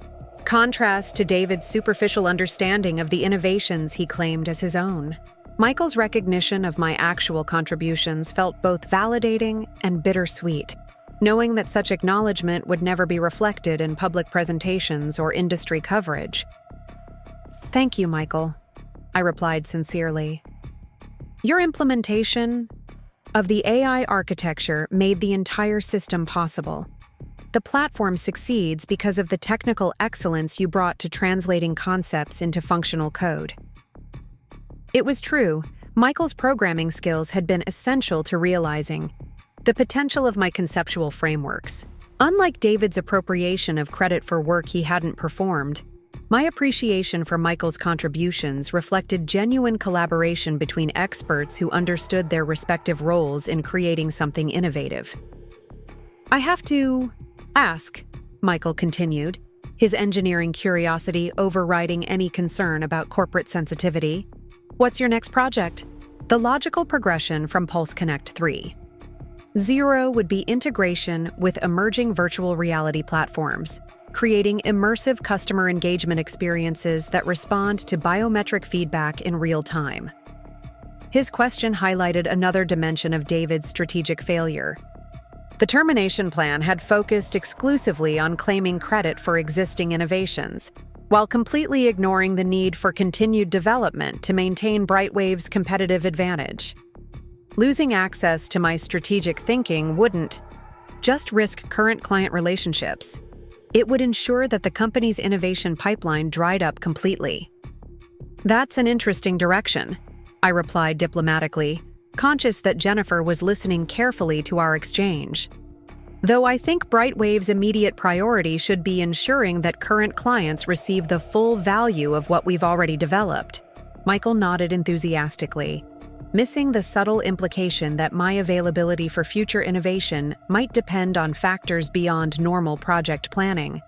contrast to David's superficial understanding of the innovations he claimed as his own. Michael's recognition of my actual contributions felt both validating and bittersweet, knowing that such acknowledgement would never be reflected in public presentations or industry coverage. Thank you, Michael, I replied sincerely. Your implementation of the AI architecture made the entire system possible. The platform succeeds because of the technical excellence you brought to translating concepts into functional code. It was true, Michael's programming skills had been essential to realizing the potential of my conceptual frameworks. Unlike David's appropriation of credit for work he hadn't performed, my appreciation for Michael's contributions reflected genuine collaboration between experts who understood their respective roles in creating something innovative. I have to ask, Michael continued, his engineering curiosity overriding any concern about corporate sensitivity. What's your next project? The logical progression from PulseConnect 3.0 would be integration with emerging virtual reality platforms, creating immersive customer engagement experiences that respond to biometric feedback in real time. His question highlighted another dimension of David's strategic failure. The termination plan had focused exclusively on claiming credit for existing innovations, while completely ignoring the need for continued development to maintain BrightWave's competitive advantage. Losing access to my strategic thinking wouldn't just risk current client relationships. It would ensure that the company's innovation pipeline dried up completely. That's an interesting direction, I replied diplomatically, conscious that Jennifer was listening carefully to our exchange. Though I think BrightWave's immediate priority should be ensuring that current clients receive the full value of what we've already developed. Michael nodded enthusiastically, missing the subtle implication that my availability for future innovation might depend on factors beyond normal project planning.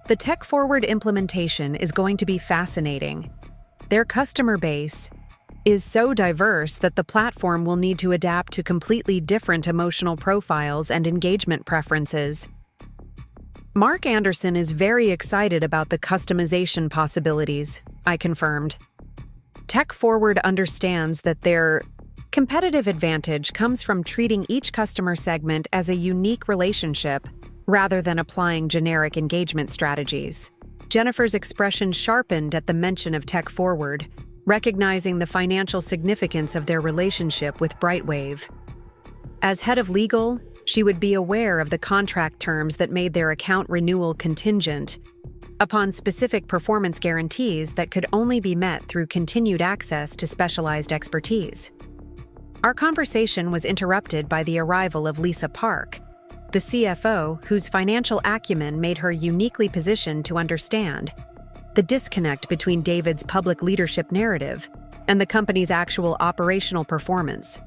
The tech-forward implementation is going to be fascinating. Their customer base is so diverse that the platform will need to adapt to completely different emotional profiles and engagement preferences. Mark Anderson is very excited about the customization possibilities, I confirmed. Tech Forward understands that their competitive advantage comes from treating each customer segment as a unique relationship rather than applying generic engagement strategies. Jennifer's expression sharpened at the mention of Tech Forward, recognizing the financial significance of their relationship with BrightWave. As head of legal, she would be aware of the contract terms that made their account renewal contingent upon specific performance guarantees that could only be met through continued access to specialized expertise. Our conversation was interrupted by the arrival of Lisa Park, the CFO whose financial acumen made her uniquely positioned to understand the disconnect between David's public leadership narrative and the company's actual operational performance.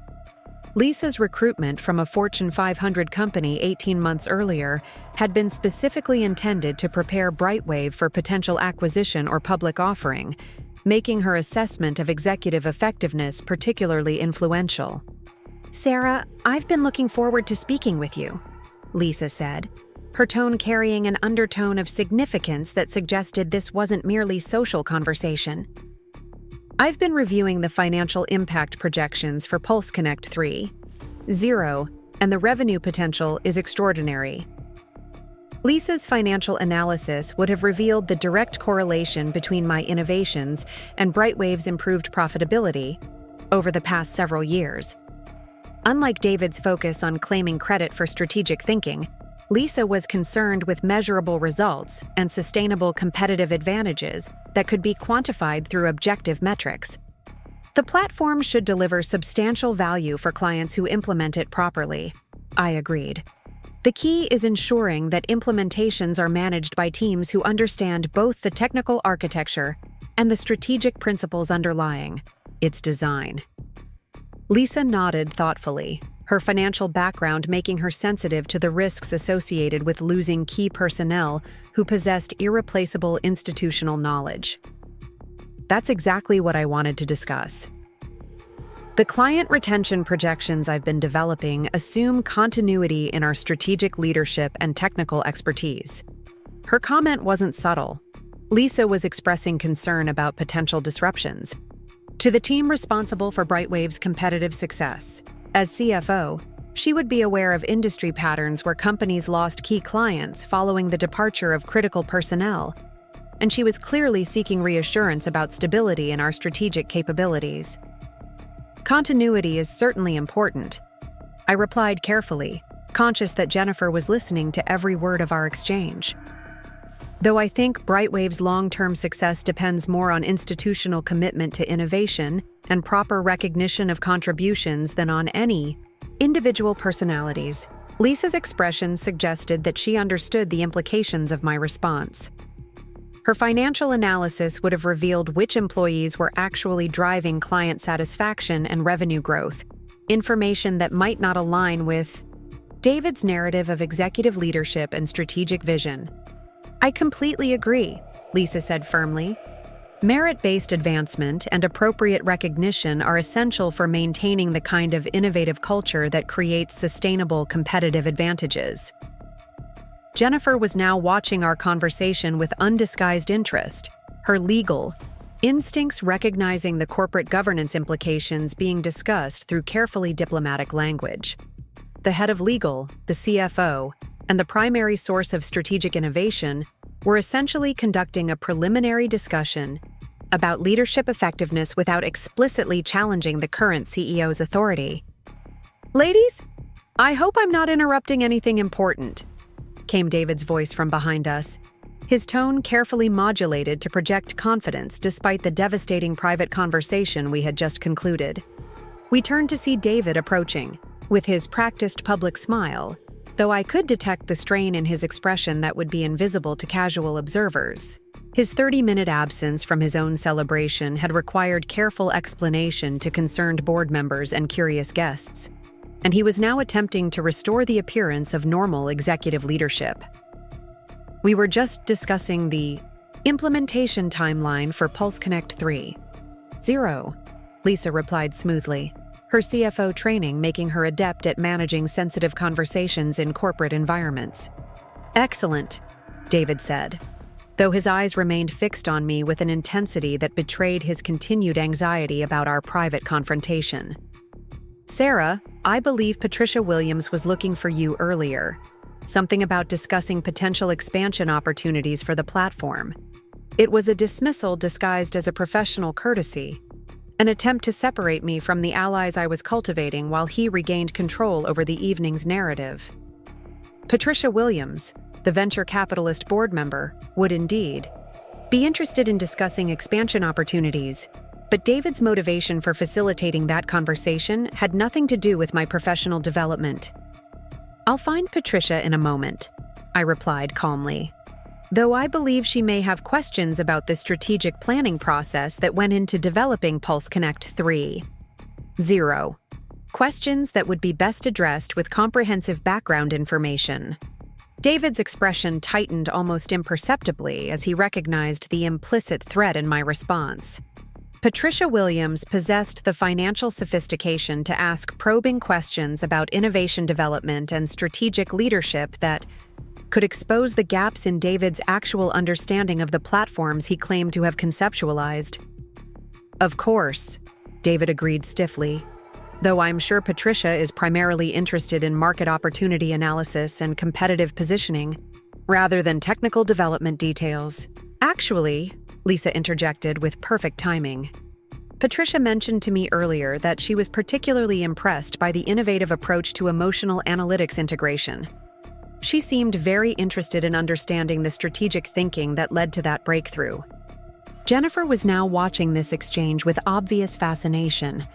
Lisa's recruitment from a Fortune 500 company 18 months earlier had been specifically intended to prepare BrightWave for potential acquisition or public offering, making her assessment of executive effectiveness particularly influential. "Sarah, I've been looking forward to speaking with you," Lisa said, her tone carrying an undertone of significance that suggested this wasn't merely social conversation. "I've been reviewing the financial impact projections for PulseConnect 3.0, and the revenue potential is extraordinary." Lisa's financial analysis would have revealed the direct correlation between my innovations and BrightWave's improved profitability over the past several years. Unlike David's focus on claiming credit for strategic thinking, Lisa was concerned with measurable results and sustainable competitive advantages that could be quantified through objective metrics. The platform should deliver substantial value for clients who implement it properly, I agreed. The key is ensuring that implementations are managed by teams who understand both the technical architecture and the strategic principles underlying its design. Lisa nodded thoughtfully, her financial background making her sensitive to the risks associated with losing key personnel who possessed irreplaceable institutional knowledge. That's exactly what I wanted to discuss. The client retention projections I've been developing assume continuity in our strategic leadership and technical expertise. Her comment wasn't subtle. Lisa was expressing concern about potential disruptions to the team responsible for BrightWave's competitive success. As CFO, she would be aware of industry patterns where companies lost key clients following the departure of critical personnel, and she was clearly seeking reassurance about stability in our strategic capabilities. Continuity is certainly important, I replied carefully, conscious that Jennifer was listening to every word of our exchange. Though I think BrightWave's long-term success depends more on institutional commitment to innovation and proper recognition of contributions than on any individual personalities, Lisa's expression suggested that she understood the implications of my response. Her financial analysis would have revealed which employees were actually driving client satisfaction and revenue growth, information that might not align with David's narrative of executive leadership and strategic vision. I completely agree, Lisa said firmly. Merit-based advancement and appropriate recognition are essential for maintaining the kind of innovative culture that creates sustainable competitive advantages. Jennifer was now watching our conversation with undisguised interest, her legal instincts recognizing the corporate governance implications being discussed through carefully diplomatic language. The head of legal, the CFO, and the primary source of strategic innovation were essentially conducting a preliminary discussion about leadership effectiveness without explicitly challenging the current CEO's authority. "Ladies, I hope I'm not interrupting anything important," came David's voice from behind us, his tone carefully modulated to project confidence despite the devastating private conversation we had just concluded. We turned to see David approaching, with his practiced public smile, though I could detect the strain in his expression that would be invisible to casual observers. His 30-minute absence from his own celebration had required careful explanation to concerned board members and curious guests, and he was now attempting to restore the appearance of normal executive leadership. We were just discussing the implementation timeline for PulseConnect 3.0, Lisa replied smoothly, her CFO training making her adept at managing sensitive conversations in corporate environments. "Excellent," David said, though his eyes remained fixed on me with an intensity that betrayed his continued anxiety about our private confrontation. "Sarah, I believe Patricia Williams was looking for you earlier. Something about discussing potential expansion opportunities for the platform. It was a dismissal disguised as a professional courtesy, an attempt to separate me from the allies I was cultivating while he regained control over the evening's narrative." Patricia Williams, the venture capitalist board member, would indeed be interested in discussing expansion opportunities, but David's motivation for facilitating that conversation had nothing to do with my professional development. "I'll find Patricia in a moment," I replied calmly, though I believe she may have questions about the strategic planning process that went into developing PulseConnect 3.0. Questions that would be best addressed with comprehensive background information. David's expression tightened almost imperceptibly as he recognized the implicit threat in my response. Patricia Williams possessed the financial sophistication to ask probing questions about innovation development and strategic leadership that could expose the gaps in David's actual understanding of the platforms he claimed to have conceptualized. "Of course," David agreed stiffly, though I'm sure Patricia is primarily interested in market opportunity analysis and competitive positioning, rather than technical development details. "Actually," Lisa interjected with perfect timing, "Patricia mentioned to me earlier that she was particularly impressed by the innovative approach to emotional analytics integration. She seemed very interested in understanding the strategic thinking that led to that breakthrough." Jennifer was now watching this exchange with obvious fascination,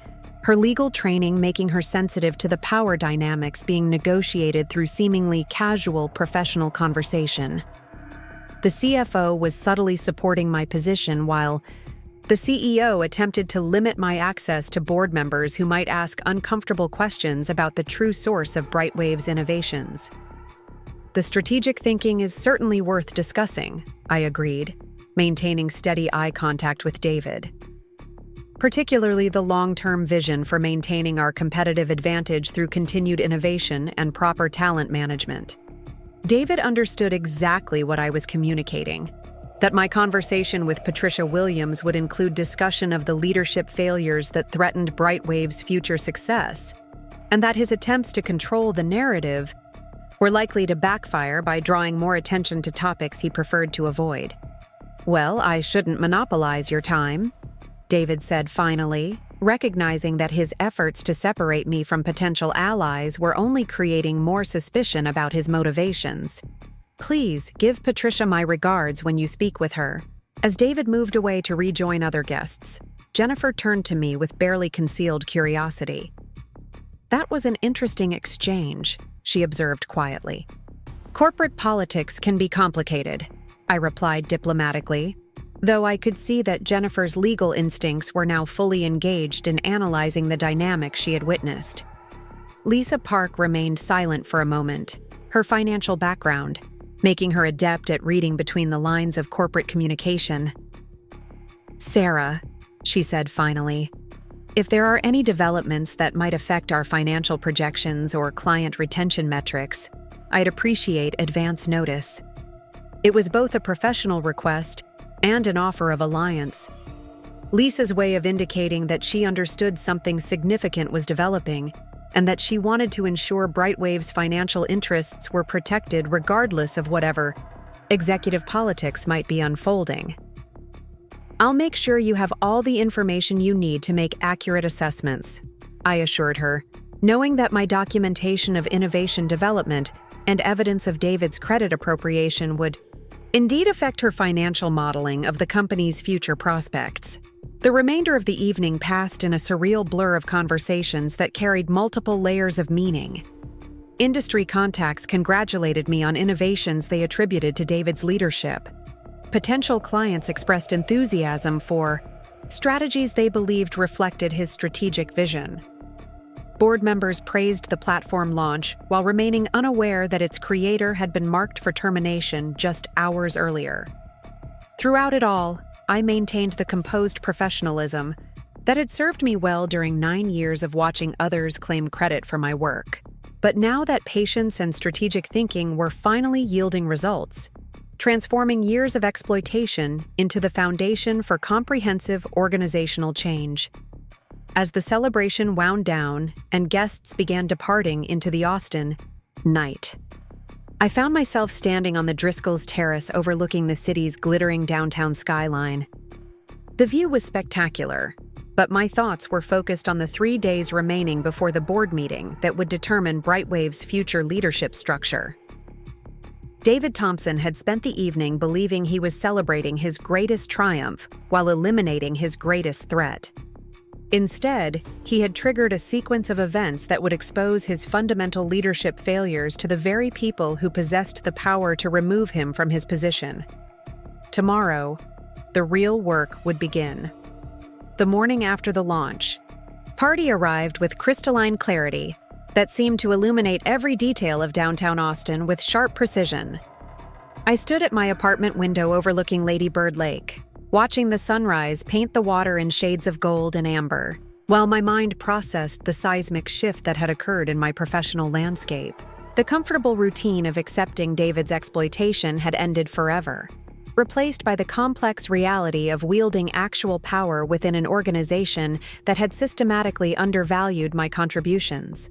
her legal training making her sensitive to the power dynamics being negotiated through seemingly casual professional conversation. The CFO was subtly supporting my position while the CEO attempted to limit my access to board members who might ask uncomfortable questions about the true source of BrightWave's innovations. "The strategic thinking is certainly worth discussing," I agreed, maintaining steady eye contact with David. "Particularly the long-term vision for maintaining our competitive advantage through continued innovation and proper talent management." David understood exactly what I was communicating, that my conversation with Patricia Williams would include discussion of the leadership failures that threatened BrightWave's future success, and that his attempts to control the narrative were likely to backfire by drawing more attention to topics he preferred to avoid. Well, I shouldn't monopolize your time, David said finally, recognizing that his efforts to separate me from potential allies were only creating more suspicion about his motivations. Please give Patricia my regards when you speak with her. As David moved away to rejoin other guests, Jennifer turned to me with barely concealed curiosity. That was an interesting exchange, she observed quietly. Corporate politics can be complicated, I replied diplomatically, though I could see that Jennifer's legal instincts were now fully engaged in analyzing the dynamic she had witnessed. Lisa Park remained silent for a moment, her financial background, making her adept at reading between the lines of corporate communication. Sarah, she said finally, if there are any developments that might affect our financial projections or client retention metrics, I'd appreciate advance notice. It was both a professional request and an offer of alliance. Lisa's way of indicating that she understood something significant was developing and that she wanted to ensure BrightWave's financial interests were protected regardless of whatever executive politics might be unfolding. I'll make sure you have all the information you need to make accurate assessments, I assured her, knowing that my documentation of innovation development and evidence of David's credit appropriation would indeed affect her financial modeling of the company's future prospects. The remainder of the evening passed in a surreal blur of conversations that carried multiple layers of meaning. Industry contacts congratulated me on innovations they attributed to David's leadership. Potential clients expressed enthusiasm for strategies they believed reflected his strategic vision. Board members praised the platform launch while remaining unaware that its creator had been marked for termination just hours earlier. Throughout it all, I maintained the composed professionalism that had served me well during 9 years of watching others claim credit for my work. But now that patience and strategic thinking were finally yielding results, transforming years of exploitation into the foundation for comprehensive organizational change. As the celebration wound down and guests began departing into the Austin night, I found myself standing on the Driskill's terrace overlooking the city's glittering downtown skyline. The view was spectacular, but my thoughts were focused on the 3 days remaining before the board meeting that would determine BrightWave's future leadership structure. David Thompson had spent the evening believing he was celebrating his greatest triumph while eliminating his greatest threat. Instead, he had triggered a sequence of events that would expose his fundamental leadership failures to the very people who possessed the power to remove him from his position. Tomorrow, the real work would begin. The morning after the launch, party arrived with crystalline clarity that seemed to illuminate every detail of downtown Austin with sharp precision. I stood at my apartment window overlooking Lady Bird Lake, watching the sunrise paint the water in shades of gold and amber, while my mind processed the seismic shift that had occurred in my professional landscape. The comfortable routine of accepting David's exploitation had ended forever, replaced by the complex reality of wielding actual power within an organization that had systematically undervalued my contributions.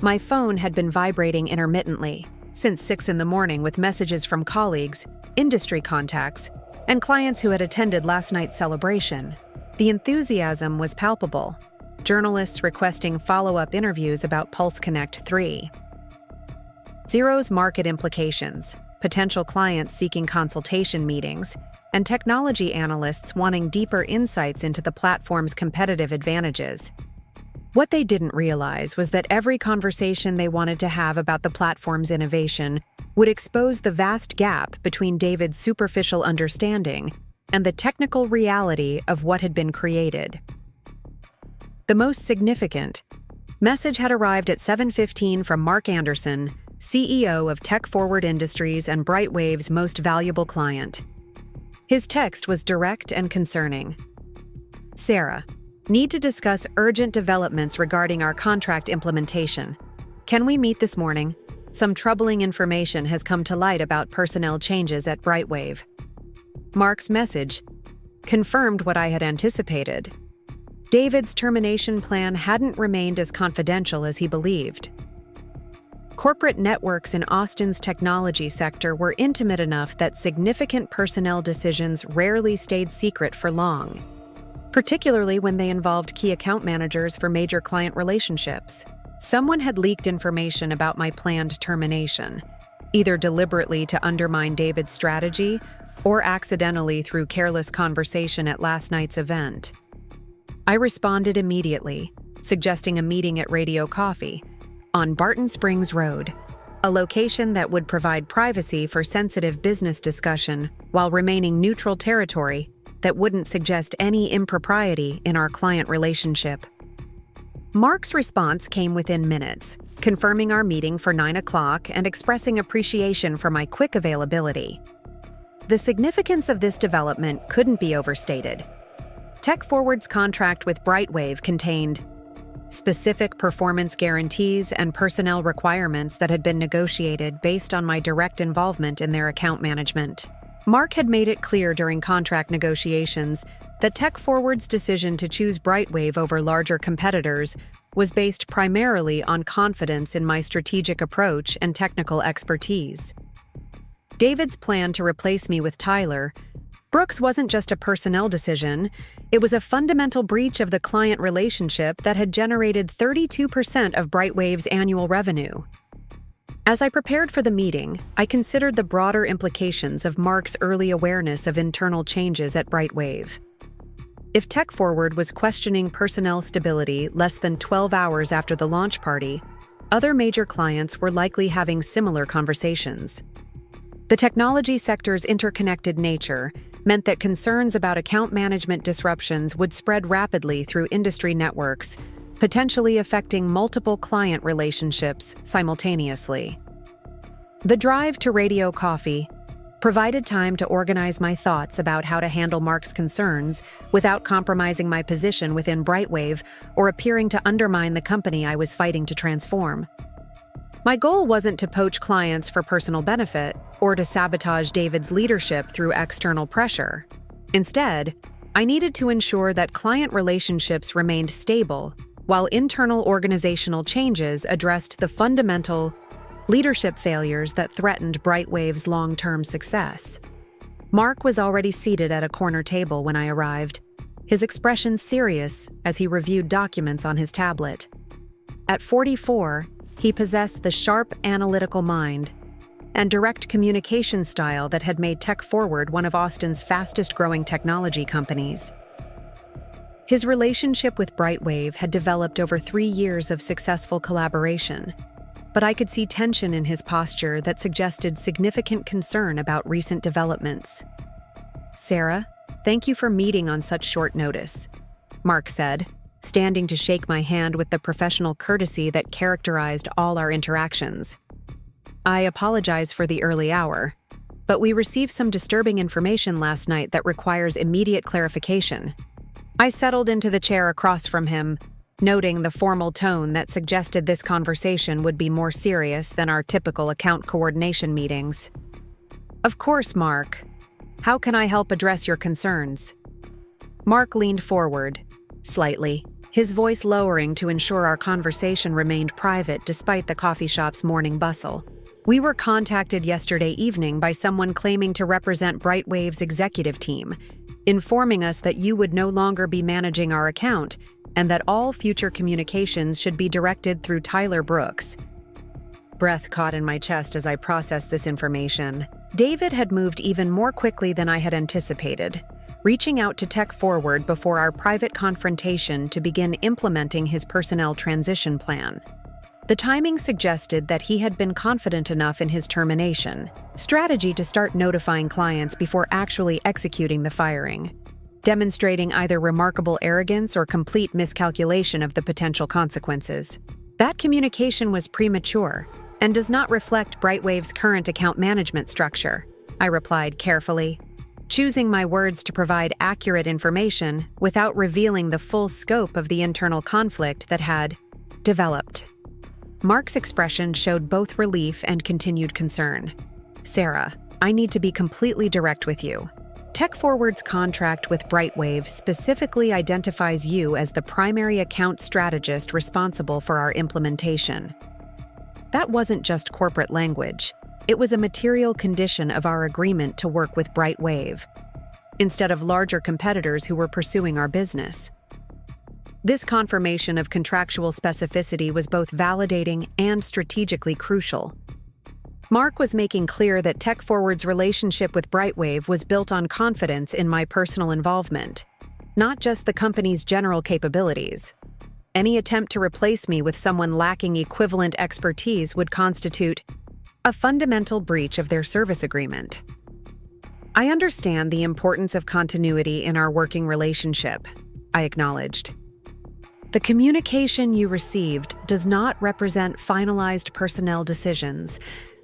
My phone had been vibrating intermittently since 6 a.m. with messages from colleagues, industry contacts, and clients who had attended last night's celebration. The enthusiasm was palpable. Journalists requesting follow-up interviews about PulseConnect 3.0's market implications, potential clients seeking consultation meetings, and technology analysts wanting deeper insights into the platform's competitive advantages. What they didn't realize was that every conversation they wanted to have about the platform's innovation would expose the vast gap between David's superficial understanding and the technical reality of what had been created. The most significant message had arrived at 7:15 from Mark Anderson, CEO of Tech Forward Industries and BrightWave's most valuable client. His text was direct and concerning. Sarah, need to discuss urgent developments regarding our contract implementation. Can we meet this morning? Some troubling information has come to light about personnel changes at BrightWave. Mark's message confirmed what I had anticipated. David's termination plan hadn't remained as confidential as he believed. Corporate networks in Austin's technology sector were intimate enough that significant personnel decisions rarely stayed secret for long, particularly when they involved key account managers for major client relationships. Someone had leaked information about my planned termination, either deliberately to undermine David's strategy or accidentally through careless conversation at last night's event. I responded immediately, suggesting a meeting at Radio Coffee on Barton Springs Road, a location that would provide privacy for sensitive business discussion while remaining neutral territory that wouldn't suggest any impropriety in our client relationship. Mark's response came within minutes, confirming our meeting for 9 o'clock and expressing appreciation for my quick availability. The significance of this development couldn't be overstated. TechForward's contract with BrightWave contained specific performance guarantees and personnel requirements that had been negotiated based on my direct involvement in their account management. Mark had made it clear during contract negotiations that TechForward's decision to choose BrightWave over larger competitors was based primarily on confidence in my strategic approach and technical expertise. David's plan to replace me with Tyler Brooks wasn't just a personnel decision, it was a fundamental breach of the client relationship that had generated 32% of BrightWave's annual revenue. As I prepared for the meeting, I considered the broader implications of Mark's early awareness of internal changes at BrightWave. If TechForward was questioning personnel stability less than 12 hours after the launch party, other major clients were likely having similar conversations. The technology sector's interconnected nature meant that concerns about account management disruptions would spread rapidly through industry networks, potentially affecting multiple client relationships simultaneously. The drive to Radio Coffee provided time to organize my thoughts about how to handle Mark's concerns without compromising my position within BrightWave or appearing to undermine the company I was fighting to transform. My goal wasn't to poach clients for personal benefit or to sabotage David's leadership through external pressure. Instead, I needed to ensure that client relationships remained stable while internal organizational changes addressed the fundamental leadership failures that threatened BrightWave's long-term success. Mark was already seated at a corner table when I arrived, his expression serious as he reviewed documents on his tablet. At 44, he possessed the sharp analytical mind and direct communication style that had made TechForward one of Austin's fastest-growing technology companies. His relationship with BrightWave had developed over 3 years of successful collaboration, but I could see tension in his posture that suggested significant concern about recent developments. "Sarah, thank you for meeting on such short notice," Mark said, standing to shake my hand with the professional courtesy that characterized all our interactions. "I apologize for the early hour, but we received some disturbing information last night that requires immediate clarification." I settled into the chair across from him, noting the formal tone that suggested this conversation would be more serious than our typical account coordination meetings. "Of course, Mark. How can I help address your concerns?" Mark leaned forward, slightly, his voice lowering to ensure our conversation remained private despite the coffee shop's morning bustle. "We were contacted yesterday evening by someone claiming to represent BrightWave's executive team, informing us that you would no longer be managing our account and that all future communications should be directed through Tyler Brooks." Breath caught in my chest as I processed this information. David had moved even more quickly than I had anticipated, reaching out to TechForward before our private confrontation to begin implementing his personnel transition plan. The timing suggested that he had been confident enough in his termination strategy to start notifying clients before actually executing the firing, demonstrating either remarkable arrogance or complete miscalculation of the potential consequences. That communication was premature and does not reflect BrightWave's current account management structure, I replied carefully, choosing my words to provide accurate information without revealing the full scope of the internal conflict that had developed. Mark's expression showed both relief and continued concern. "Sarah, I need to be completely direct with you. TechForward's contract with BrightWave specifically identifies you as the primary account strategist responsible for our implementation. That wasn't just corporate language. It was a material condition of our agreement to work with BrightWave, instead of larger competitors who were pursuing our business. This confirmation of contractual specificity was both validating and strategically crucial. Mark was making clear that TechForward's relationship with BrightWave was built on confidence in my personal involvement, not just the company's general capabilities. Any attempt to replace me with someone lacking equivalent expertise would constitute a fundamental breach of their service agreement. I understand the importance of continuity in our working relationship, I acknowledged. The communication you received does not represent finalized personnel decisions,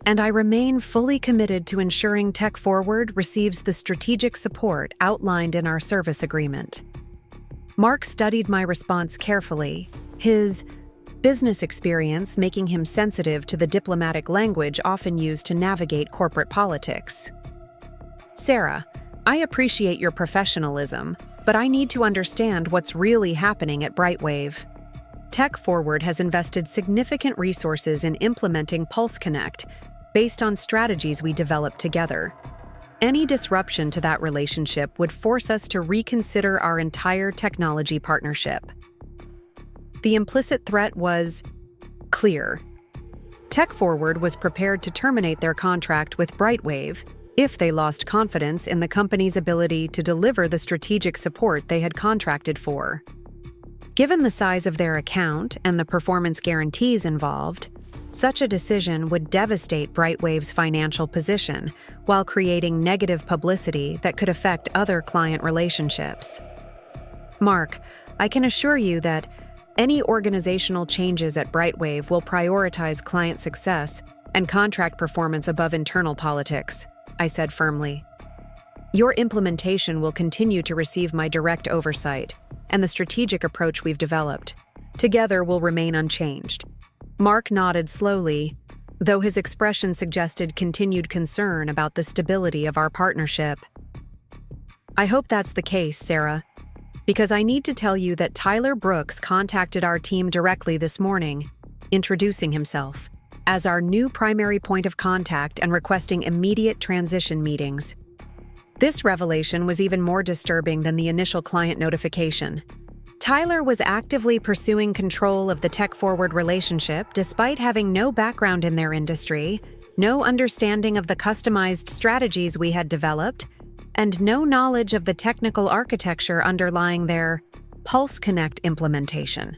and I remain fully committed to ensuring TechForward receives the strategic support outlined in our service agreement. Mark studied my response carefully, his business experience making him sensitive to the diplomatic language often used to navigate corporate politics. Sarah, I appreciate your professionalism, but I need to understand what's really happening at BrightWave. TechForward has invested significant resources in implementing PulseConnect based on strategies we developed together. Any disruption to that relationship would force us to reconsider our entire technology partnership. The implicit threat was clear. TechForward was prepared to terminate their contract with BrightWave if they lost confidence in the company's ability to deliver the strategic support they had contracted for. Given the size of their account and the performance guarantees involved, such a decision would devastate BrightWave's financial position while creating negative publicity that could affect other client relationships. Mark, I can assure you that any organizational changes at BrightWave will prioritize client success and contract performance above internal politics, I said firmly. Your implementation will continue to receive my direct oversight, and the strategic approach we've developed together will remain unchanged. Mark nodded slowly, though his expression suggested continued concern about the stability of our partnership. I hope that's the case, Sarah, because I need to tell you that Tyler Brooks contacted our team directly this morning, introducing himself as our new primary point of contact and requesting immediate transition meetings. This revelation was even more disturbing than the initial client notification. Tyler was actively pursuing control of the TechForward relationship despite having no background in their industry, no understanding of the customized strategies we had developed, and no knowledge of the technical architecture underlying their PulseConnect implementation.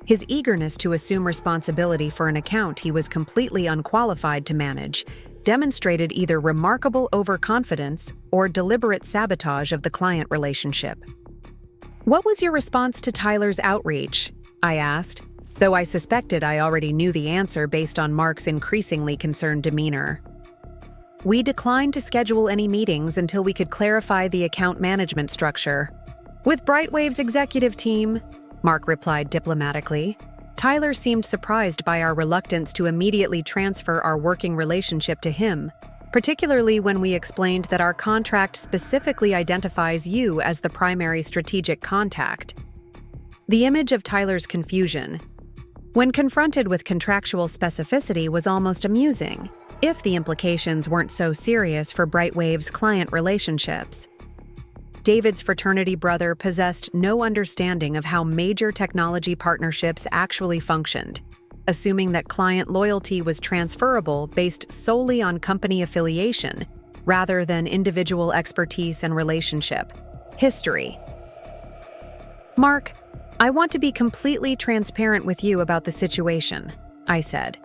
His eagerness to assume responsibility for an account he was completely unqualified to manage demonstrated either remarkable overconfidence or deliberate sabotage of the client relationship. What was your response to Tyler's outreach? I asked, though I suspected I already knew the answer based on Mark's increasingly concerned demeanor. We declined to schedule any meetings until we could clarify the account management structure. With BrightWave's executive team, Mark replied diplomatically. Tyler seemed surprised by our reluctance to immediately transfer our working relationship to him, particularly when we explained that our contract specifically identifies you as the primary strategic contact. The image of Tyler's confusion, when confronted with contractual specificity, was almost amusing, if the implications weren't so serious for BrightWave's client relationships. David's fraternity brother possessed no understanding of how major technology partnerships actually functioned, assuming that client loyalty was transferable based solely on company affiliation, rather than individual expertise and relationship. History. Mark, I want to be completely transparent with you about the situation, I said,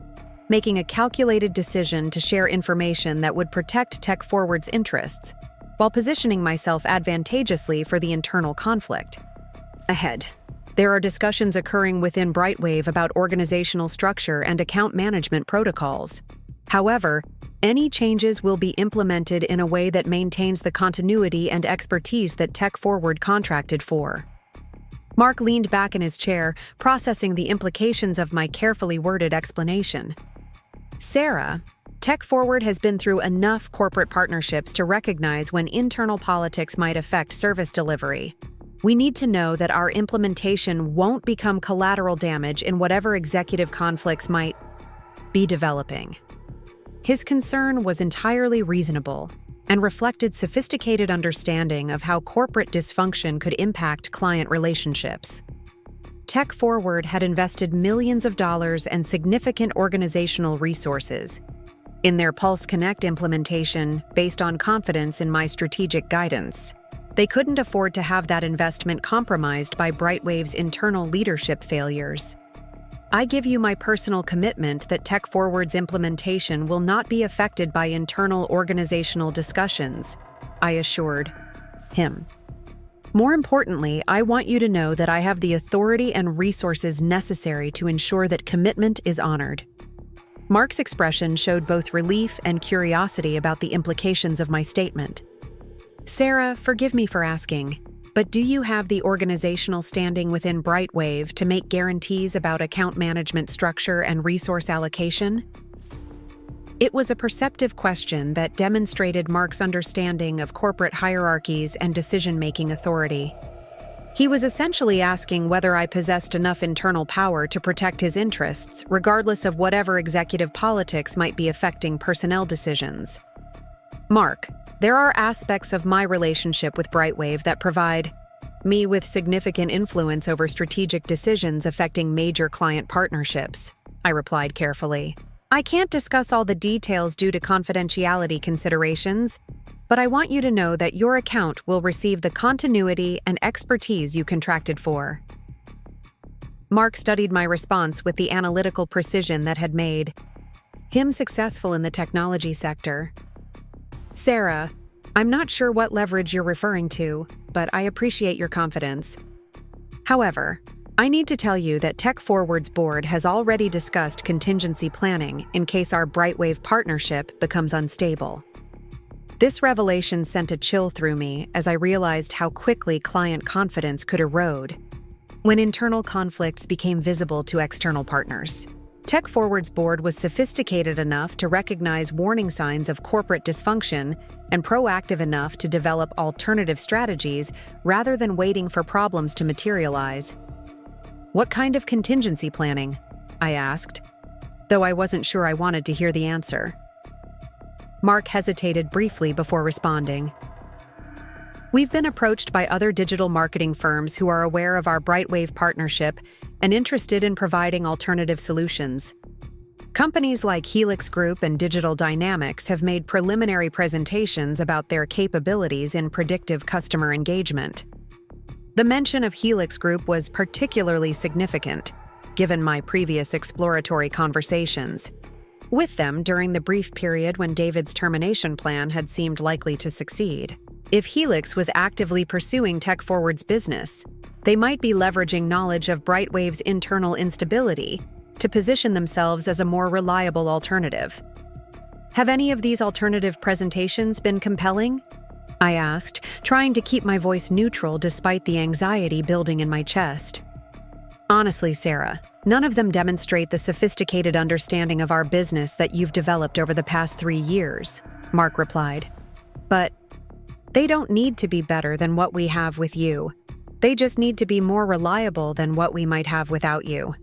making a calculated decision to share information that would protect TechForward's interests, while positioning myself advantageously for the internal conflict. Ahead, there are discussions occurring within BrightWave about organizational structure and account management protocols. However, any changes will be implemented in a way that maintains the continuity and expertise that TechForward contracted for. Mark leaned back in his chair, processing the implications of my carefully worded explanation. Sarah, TechForward has been through enough corporate partnerships to recognize when internal politics might affect service delivery. We need to know that our implementation won't become collateral damage in whatever executive conflicts might be developing. His concern was entirely reasonable and reflected sophisticated understanding of how corporate dysfunction could impact client relationships. Tech Forward had invested millions of dollars and significant organizational resources in their PulseConnect implementation based on confidence in my strategic guidance. They couldn't afford to have that investment compromised by BrightWave's internal leadership failures. I give you my personal commitment that Tech Forward's implementation will not be affected by internal organizational discussions, I assured him. More importantly, I want you to know that I have the authority and resources necessary to ensure that commitment is honored. Mark's expression showed both relief and curiosity about the implications of my statement. Sarah, forgive me for asking, but do you have the organizational standing within BrightWave to make guarantees about account management structure and resource allocation? It was a perceptive question that demonstrated Mark's understanding of corporate hierarchies and decision-making authority. He was essentially asking whether I possessed enough internal power to protect his interests, regardless of whatever executive politics might be affecting personnel decisions. Mark, there are aspects of my relationship with BrightWave that provide me with significant influence over strategic decisions affecting major client partnerships, I replied carefully. I can't discuss all the details due to confidentiality considerations, but I want you to know that your account will receive the continuity and expertise you contracted for. Mark studied my response with the analytical precision that had made him successful in the technology sector. Sarah, I'm not sure what leverage you're referring to, but I appreciate your confidence. However, I need to tell you that Tech Forward's board has already discussed contingency planning in case our BrightWave partnership becomes unstable. This revelation sent a chill through me as I realized how quickly client confidence could erode when internal conflicts became visible to external partners. Tech Forward's board was sophisticated enough to recognize warning signs of corporate dysfunction and proactive enough to develop alternative strategies rather than waiting for problems to materialize. What kind of contingency planning? I asked, though I wasn't sure I wanted to hear the answer. Mark hesitated briefly before responding. We've been approached by other digital marketing firms who are aware of our BrightWave partnership and interested in providing alternative solutions. Companies like Helix Group and Digital Dynamics have made preliminary presentations about their capabilities in predictive customer engagement. The mention of Helix Group was particularly significant, given my previous exploratory conversations with them during the brief period when David's termination plan had seemed likely to succeed. If Helix was actively pursuing Tech Forward's business, they might be leveraging knowledge of BrightWave's internal instability to position themselves as a more reliable alternative. Have any of these alternative presentations been compelling? I asked, trying to keep my voice neutral despite the anxiety building in my chest. Honestly, Sarah, none of them demonstrate the sophisticated understanding of our business that you've developed over the past 3 years, Mark replied. But they don't need to be better than what we have with you. They just need to be more reliable than what we might have without you.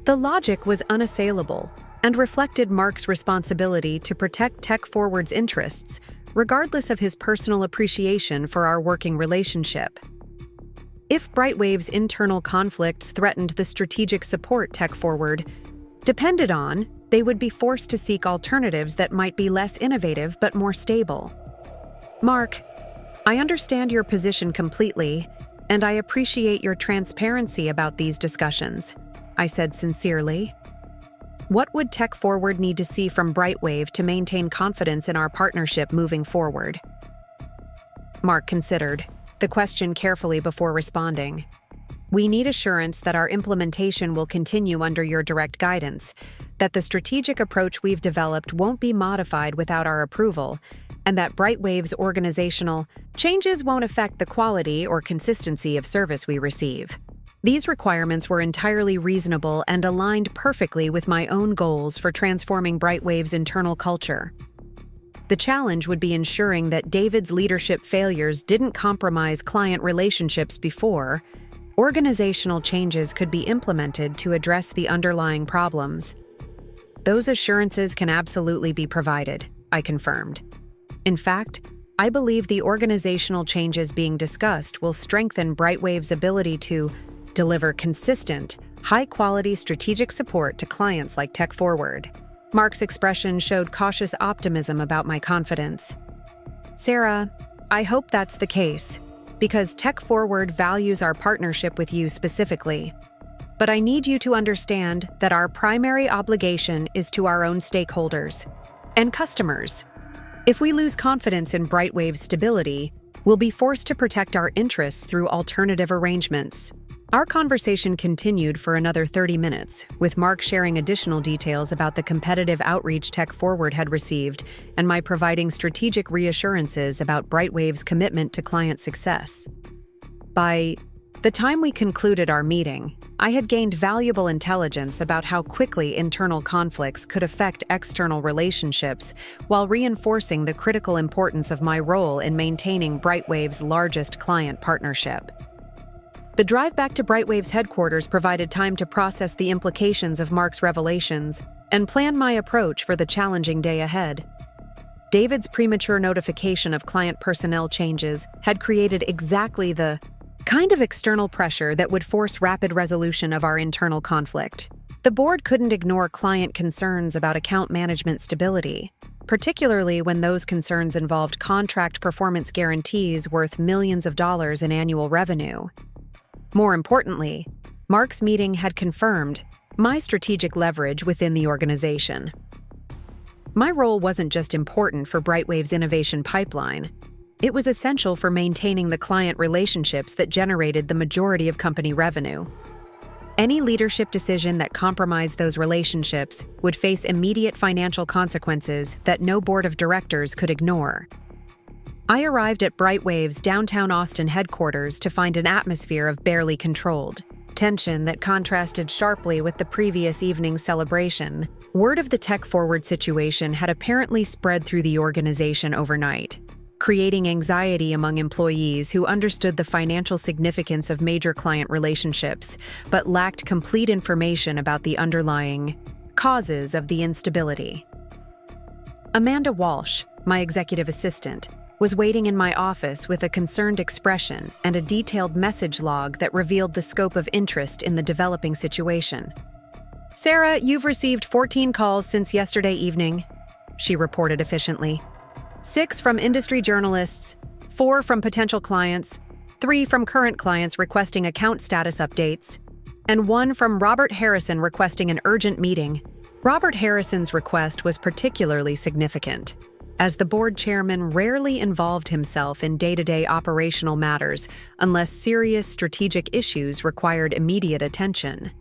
The logic was unassailable and reflected Mark's responsibility to protect Tech Forward's interests, regardless of his personal appreciation for our working relationship. If BrightWave's internal conflicts threatened the strategic support Tech Forward depended on, they would be forced to seek alternatives that might be less innovative but more stable. Mark, I understand your position completely, and I appreciate your transparency about these discussions, I said sincerely. What would Tech Forward need to see from BrightWave to maintain confidence in our partnership moving forward? Mark considered the question carefully before responding. We need assurance that our implementation will continue under your direct guidance, that the strategic approach we've developed won't be modified without our approval, and that BrightWave's organizational changes won't affect the quality or consistency of service we receive. These requirements were entirely reasonable and aligned perfectly with my own goals for transforming BrightWave's internal culture. The challenge would be ensuring that David's leadership failures didn't compromise client relationships before organizational changes could be implemented to address the underlying problems. Those assurances can absolutely be provided, I confirmed. In fact, I believe the organizational changes being discussed will strengthen BrightWave's ability to deliver consistent, high-quality strategic support to clients like Tech Forward. Mark's expression showed cautious optimism about my confidence. Sarah, I hope that's the case, because Tech Forward values our partnership with you specifically. But I need you to understand that our primary obligation is to our own stakeholders and customers. If we lose confidence in BrightWave's stability, we'll be forced to protect our interests through alternative arrangements. Our conversation continued for another 30 minutes, with Mark sharing additional details about the competitive outreach Tech Forward had received and my providing strategic reassurances about BrightWave's commitment to client success. By the time we concluded our meeting, I had gained valuable intelligence about how quickly internal conflicts could affect external relationships while reinforcing the critical importance of my role in maintaining BrightWave's largest client partnership. The drive back to BrightWave's headquarters provided time to process the implications of Mark's revelations and plan my approach for the challenging day ahead. David's premature notification of client personnel changes had created exactly the kind of external pressure that would force rapid resolution of our internal conflict. The board couldn't ignore client concerns about account management stability, particularly when those concerns involved contract performance guarantees worth millions of dollars in annual revenue. More importantly, Mark's meeting had confirmed my strategic leverage within the organization. My role wasn't just important for BrightWave's innovation pipeline. It was essential for maintaining the client relationships that generated the majority of company revenue. Any leadership decision that compromised those relationships would face immediate financial consequences that no board of directors could ignore. I arrived at BrightWave's downtown Austin headquarters to find an atmosphere of barely controlled tension that contrasted sharply with the previous evening's celebration. Word of the Tech Forward situation had apparently spread through the organization overnight, creating anxiety among employees who understood the financial significance of major client relationships, but lacked complete information about the underlying causes of the instability. Amanda Walsh, my executive assistant, was waiting in my office with a concerned expression and a detailed message log that revealed the scope of interest in the developing situation. "Sarah, you've received 14 calls since yesterday evening," she reported efficiently. 6 from industry journalists, 4 from potential clients, 3 from current clients requesting account status updates, and 1 from Robert Harrison requesting an urgent meeting. Robert Harrison's request was particularly significant, as the board chairman rarely involved himself in day-to-day operational matters unless serious strategic issues required immediate attention.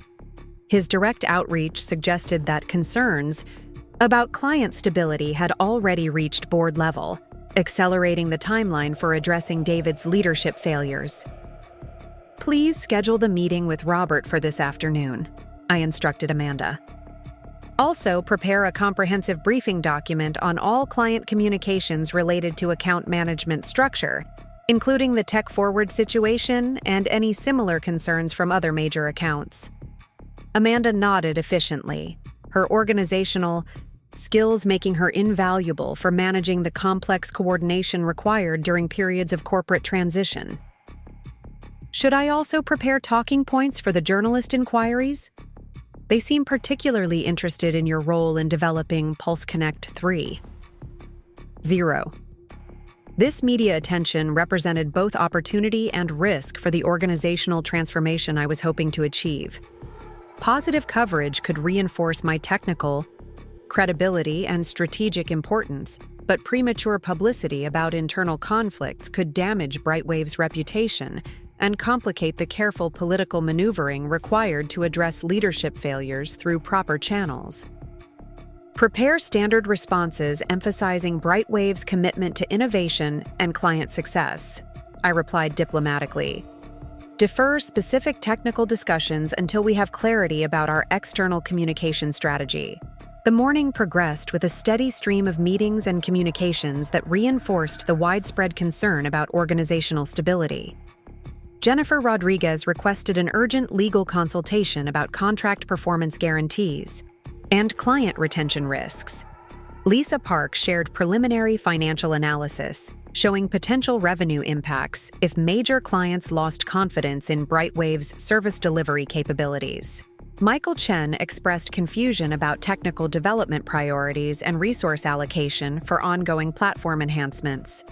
His direct outreach suggested that concerns about client stability had already reached board level, accelerating the timeline for addressing David's leadership failures. "Please schedule the meeting with Robert for this afternoon," I instructed Amanda. "Also, prepare a comprehensive briefing document on all client communications related to account management structure, including the Tech Forward situation and any similar concerns from other major accounts." Amanda nodded efficiently, her organizational skills making her invaluable for managing the complex coordination required during periods of corporate transition. "Should I also prepare talking points for the journalist inquiries? They seem particularly interested in your role in developing PulseConnect 3. 0. This media attention represented both opportunity and risk for the organizational transformation I was hoping to achieve. Positive coverage could reinforce my technical credibility and strategic importance, but premature publicity about internal conflicts could damage BrightWave's reputation and complicate the careful political maneuvering required to address leadership failures through proper channels. Prepare standard responses emphasizing BrightWave's commitment to innovation and client success, I replied diplomatically. Defer specific technical discussions until we have clarity about our external communication strategy. The morning progressed with a steady stream of meetings and communications that reinforced the widespread concern about organizational stability. Jennifer Rodriguez requested an urgent legal consultation about contract performance guarantees. and client retention risks. Lisa Park shared preliminary financial analysis showing potential revenue impacts if major clients lost confidence in BrightWave's service delivery capabilities. Michael Chen expressed confusion about technical development priorities and resource allocation for ongoing platform enhancements.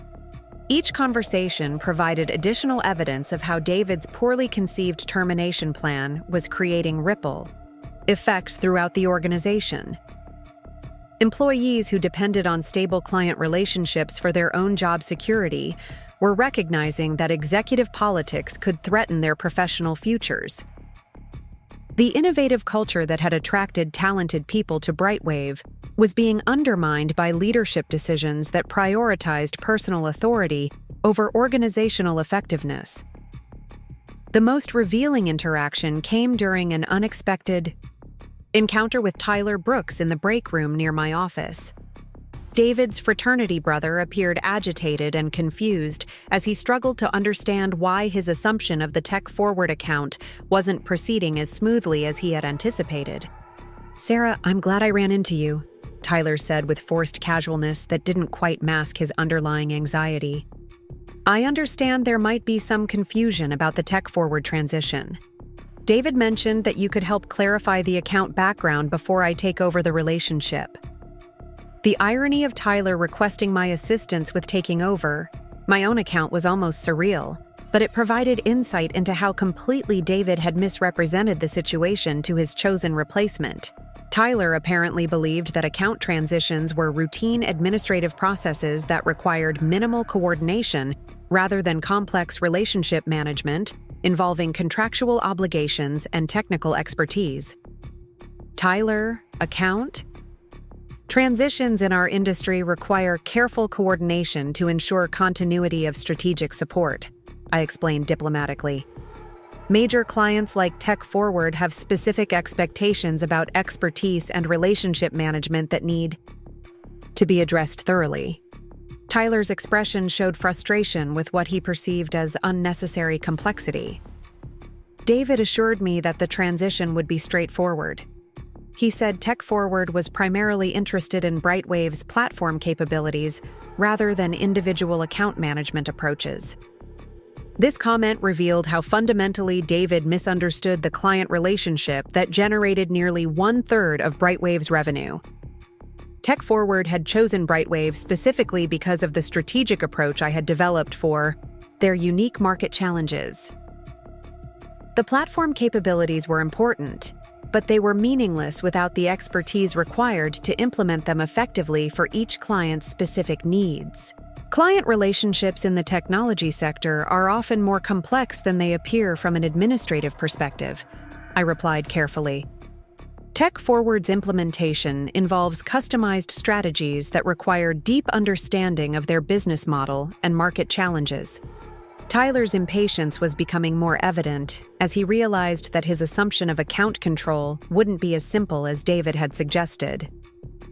Each conversation provided additional evidence of how David's poorly conceived termination plan was creating ripple effects throughout the organization. Employees who depended on stable client relationships for their own job security were recognizing that executive politics could threaten their professional futures. The innovative culture that had attracted talented people to BrightWave was being undermined by leadership decisions that prioritized personal authority over organizational effectiveness. The most revealing interaction came during an unexpected encounter with Tyler Brooks in the break room near my office. David's fraternity brother appeared agitated and confused as he struggled to understand why his assumption of the Tech Forward account wasn't proceeding as smoothly as he had anticipated. "Sarah, I'm glad I ran into you," Tyler said with forced casualness that didn't quite mask his underlying anxiety. "I understand there might be some confusion about the Tech Forward transition. David mentioned that you could help clarify the account background before I take over the relationship." The irony of Tyler requesting my assistance with taking over my own account was almost surreal, but it provided insight into how completely David had misrepresented the situation to his chosen replacement. Tyler apparently believed that account transitions were routine administrative processes that required minimal coordination rather than complex relationship management involving contractual obligations and technical expertise. Tyler, account? Transitions in our industry require careful coordination to ensure continuity of strategic support, I explained diplomatically. Major clients like Tech Forward have specific expectations about expertise and relationship management that need to be addressed thoroughly. Tyler's expression showed frustration with what he perceived as unnecessary complexity. David assured me that the transition would be straightforward. He said Tech Forward was primarily interested in BrightWave's platform capabilities rather than individual account management approaches. This comment revealed how fundamentally David misunderstood the client relationship that generated nearly 1/3 of BrightWave's revenue. Tech Forward had chosen BrightWave specifically because of the strategic approach I had developed for their unique market challenges. The platform capabilities were important, but they were meaningless without the expertise required to implement them effectively for each client's specific needs. Client relationships in the technology sector are often more complex than they appear from an administrative perspective, I replied carefully. Tech Forward's implementation involves customized strategies that require deep understanding of their business model and market challenges. Tyler's impatience was becoming more evident as he realized that his assumption of account control wouldn't be as simple as David had suggested.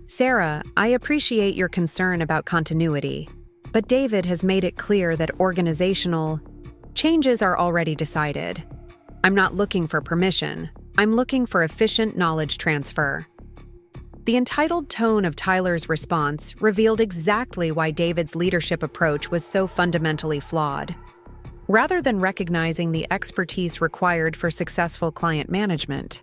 "Sarah, I appreciate your concern about continuity, but David has made it clear that organizational changes are already decided. I'm not looking for permission. I'm looking for efficient knowledge transfer." The entitled tone of Tyler's response revealed exactly why David's leadership approach was so fundamentally flawed. Rather than recognizing the expertise required for successful client management,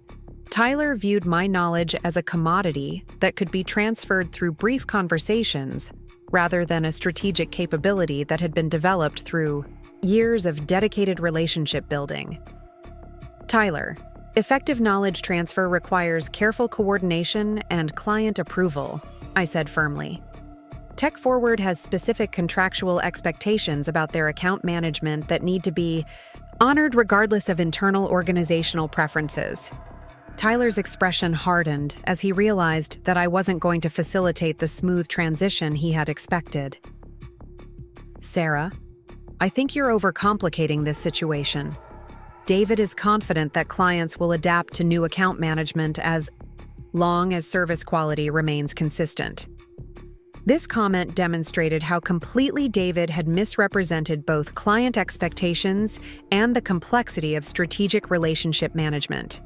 Tyler viewed my knowledge as a commodity that could be transferred through brief conversations rather than a strategic capability that had been developed through years of dedicated relationship building. Tyler, effective knowledge transfer requires careful coordination and client approval, I said firmly. Tech Forward has specific contractual expectations about their account management that need to be honored regardless of internal organizational preferences. Tyler's expression hardened as he realized that I wasn't going to facilitate the smooth transition he had expected. "Sarah, I think you're overcomplicating this situation. David is confident that clients will adapt to new account management as long as service quality remains consistent." This comment demonstrated how completely David had misrepresented both client expectations and the complexity of strategic relationship management.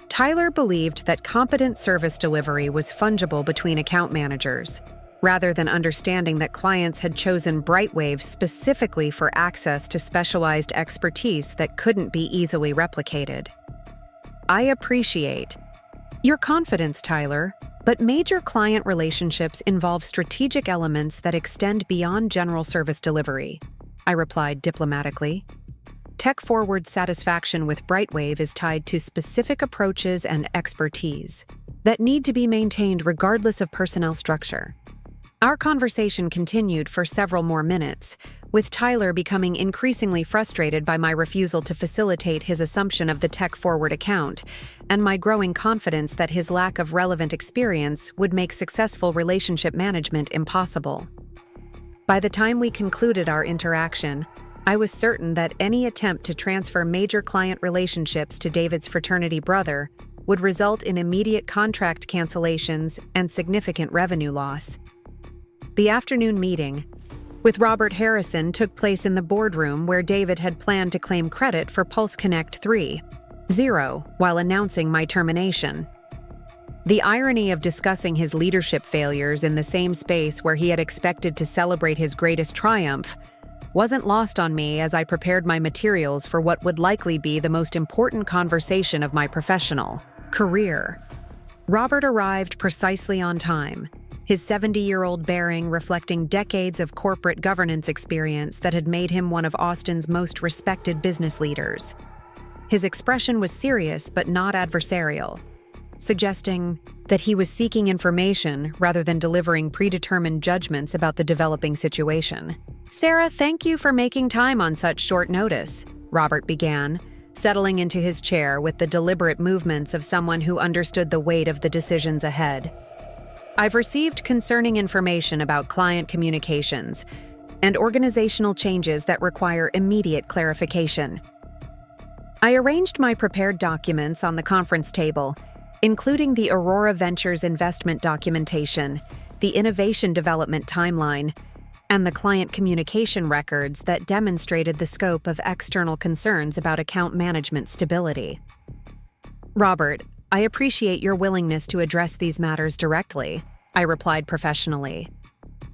Tyler believed that competent service delivery was fungible between account managers, rather than understanding that clients had chosen BrightWave specifically for access to specialized expertise that couldn't be easily replicated. I appreciate your confidence, Tyler, but major client relationships involve strategic elements that extend beyond general service delivery, I replied diplomatically. Tech-forward satisfaction with BrightWave is tied to specific approaches and expertise that need to be maintained regardless of personnel structure. Our conversation continued for several more minutes, with Tyler becoming increasingly frustrated by my refusal to facilitate his assumption of the tech-forward account, and my growing confidence that his lack of relevant experience would make successful relationship management impossible. By the time we concluded our interaction, I was certain that any attempt to transfer major client relationships to David's fraternity brother would result in immediate contract cancellations and significant revenue loss. The afternoon meeting with Robert Harrison took place in the boardroom where David had planned to claim credit for PulseConnect 3.0 while announcing my termination. The irony of discussing his leadership failures in the same space where he had expected to celebrate his greatest triumph wasn't lost on me as I prepared my materials for what would likely be the most important conversation of my professional career. Robert arrived precisely on time, his 70-year-old bearing reflecting decades of corporate governance experience that had made him one of Austin's most respected business leaders. His expression was serious but not adversarial, suggesting that he was seeking information rather than delivering predetermined judgments about the developing situation. "Sarah, thank you for making time on such short notice," Robert began, settling into his chair with the deliberate movements of someone who understood the weight of the decisions ahead. "I've received concerning information about client communications and organizational changes that require immediate clarification." I arranged my prepared documents on the conference table, including the Aurora Ventures investment documentation, the innovation development timeline, and the client communication records that demonstrated the scope of external concerns about account management stability. "Robert, I appreciate your willingness to address these matters directly," I replied professionally.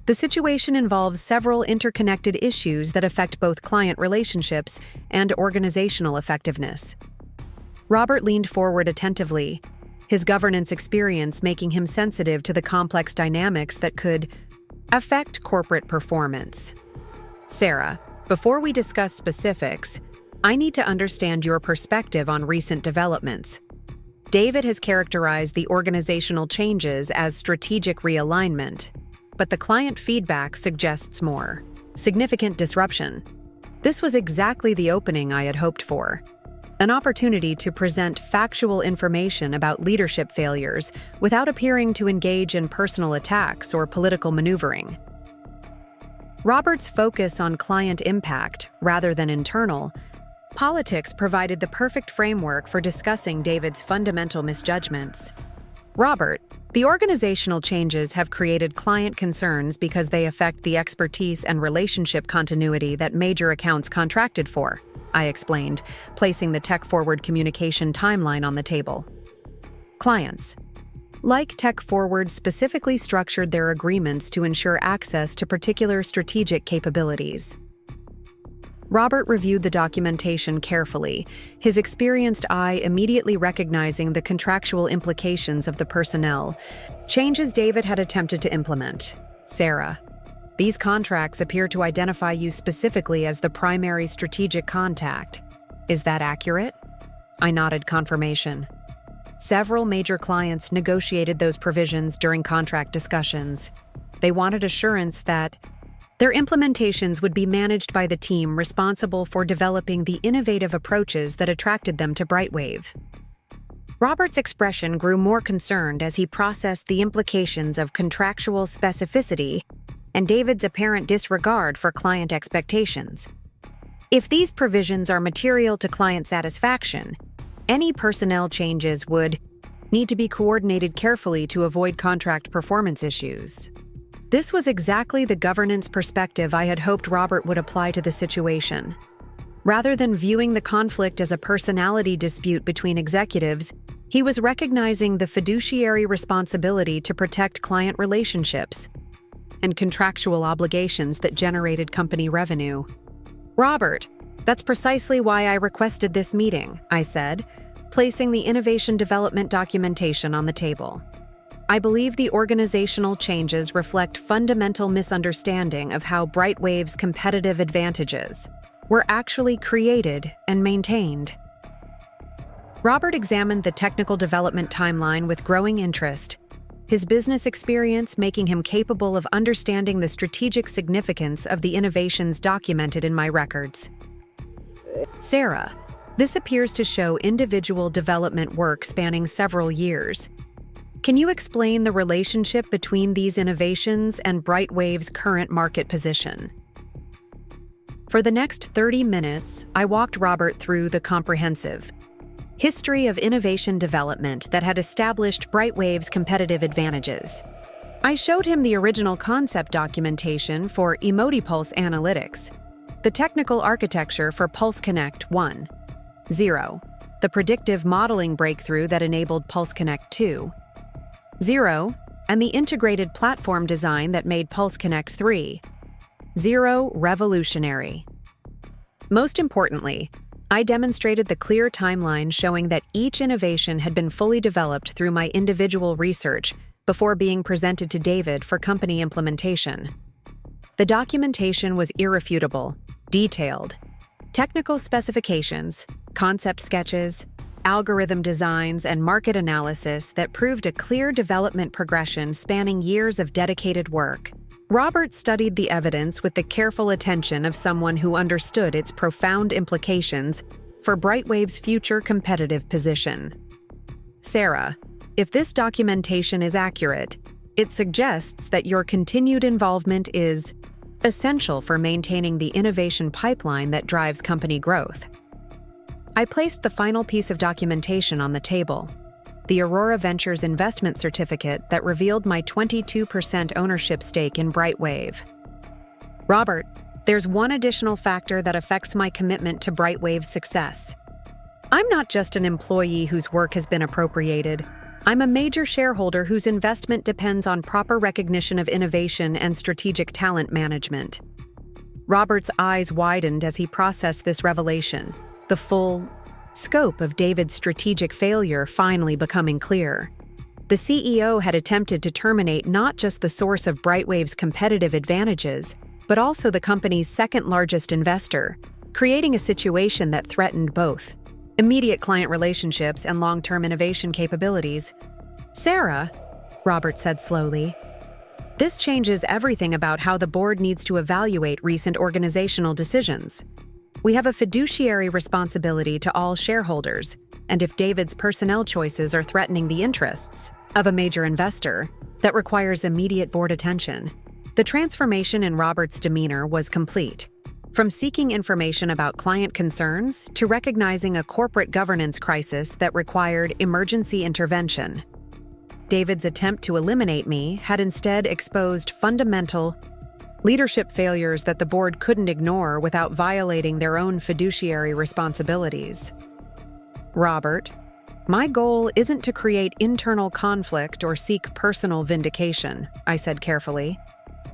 "The situation involves several interconnected issues that affect both client relationships and organizational effectiveness." Robert leaned forward attentively, his governance experience making him sensitive to the complex dynamics that could affect corporate performance. "Sarah, before we discuss specifics, I need to understand your perspective on recent developments. David has characterized the organizational changes as strategic realignment, but the client feedback suggests more significant disruption. This was exactly the opening I had hoped for. An opportunity to present factual information about leadership failures without appearing to engage in personal attacks or political maneuvering." Robert's focus on client impact rather than internal politics provided the perfect framework for discussing David's fundamental misjudgments. "Robert, the organizational changes have created client concerns because they affect the expertise and relationship continuity that major accounts contracted for," I explained, placing the tech-forward communication timeline on the table. "Clients, like tech-forward, specifically structured their agreements to ensure access to particular strategic capabilities." Robert reviewed the documentation carefully, his experienced eye immediately recognizing the contractual implications of the personnel changes David had attempted to implement. "Sarah, these contracts appear to identify you specifically as the primary strategic contact. Is that accurate?" I nodded confirmation. Several major clients negotiated those provisions during contract discussions. They wanted assurance that their implementations would be managed by the team responsible for developing the innovative approaches that attracted them to BrightWave. Robert's expression grew more concerned as he processed the implications of contractual specificity and David's apparent disregard for client expectations. "If these provisions are material to client satisfaction, any personnel changes would need to be coordinated carefully to avoid contract performance issues." This was exactly the governance perspective I had hoped Robert would apply to the situation. Rather than viewing the conflict as a personality dispute between executives, He was recognizing the fiduciary responsibility to protect client relationships and contractual obligations that generated company revenue. "Robert, that's precisely why I requested this meeting," I said, placing the innovation development documentation on the table. "I believe the organizational changes reflect fundamental misunderstanding of how BrightWave's competitive advantages were actually created and maintained." Robert examined the technical development timeline with growing interest, his business experience making him capable of understanding the strategic significance of the innovations documented in my records. "Sarah, this appears to show individual development work spanning several years. Can you explain the relationship between these innovations and BrightWave's current market position?" For the next 30 minutes, I walked Robert through the comprehensive history of innovation development that had established BrightWave's competitive advantages. I showed him the original concept documentation for EmotiPulse Analytics, the technical architecture for PulseConnect 1.0, the predictive modeling breakthrough that enabled PulseConnect 2.0, and the integrated platform design that made PulseConnect 3.0 revolutionary. Most importantly, I demonstrated the clear timeline showing that each innovation had been fully developed through my individual research before being presented to David for company implementation. The documentation was irrefutable, detailed. Technical specifications, concept sketches, algorithm designs, and market analysis that proved a clear development progression spanning years of dedicated work. Robert studied the evidence with the careful attention of someone who understood its profound implications for BrightWave's future competitive position. "Sarah, if this documentation is accurate, it suggests that your continued involvement is essential for maintaining the innovation pipeline that drives company growth." I placed the final piece of documentation on the table, the Aurora Ventures investment certificate that revealed my 22% ownership stake in BrightWave. "Robert, there's one additional factor that affects my commitment to BrightWave's success. I'm not just an employee whose work has been appropriated. I'm a major shareholder whose investment depends on proper recognition of innovation and strategic talent management." Robert's eyes widened as he processed this revelation, the full scope of David's strategic failure finally becoming clear. The CEO had attempted to terminate not just the source of BrightWave's competitive advantages, but also the company's second-largest investor, creating a situation that threatened both immediate client relationships and long-term innovation capabilities. "Sarah," Robert said slowly, "this changes everything about how the board needs to evaluate recent organizational decisions. We have a fiduciary responsibility to all shareholders, and if David's personnel choices are threatening the interests of a major investor, that requires immediate board attention." The transformation in Robert's demeanor was complete. From seeking information about client concerns to recognizing a corporate governance crisis that required emergency intervention. David's attempt to eliminate me had instead exposed fundamental leadership failures that the board couldn't ignore without violating their own fiduciary responsibilities. "Robert, my goal isn't to create internal conflict or seek personal vindication," I said carefully.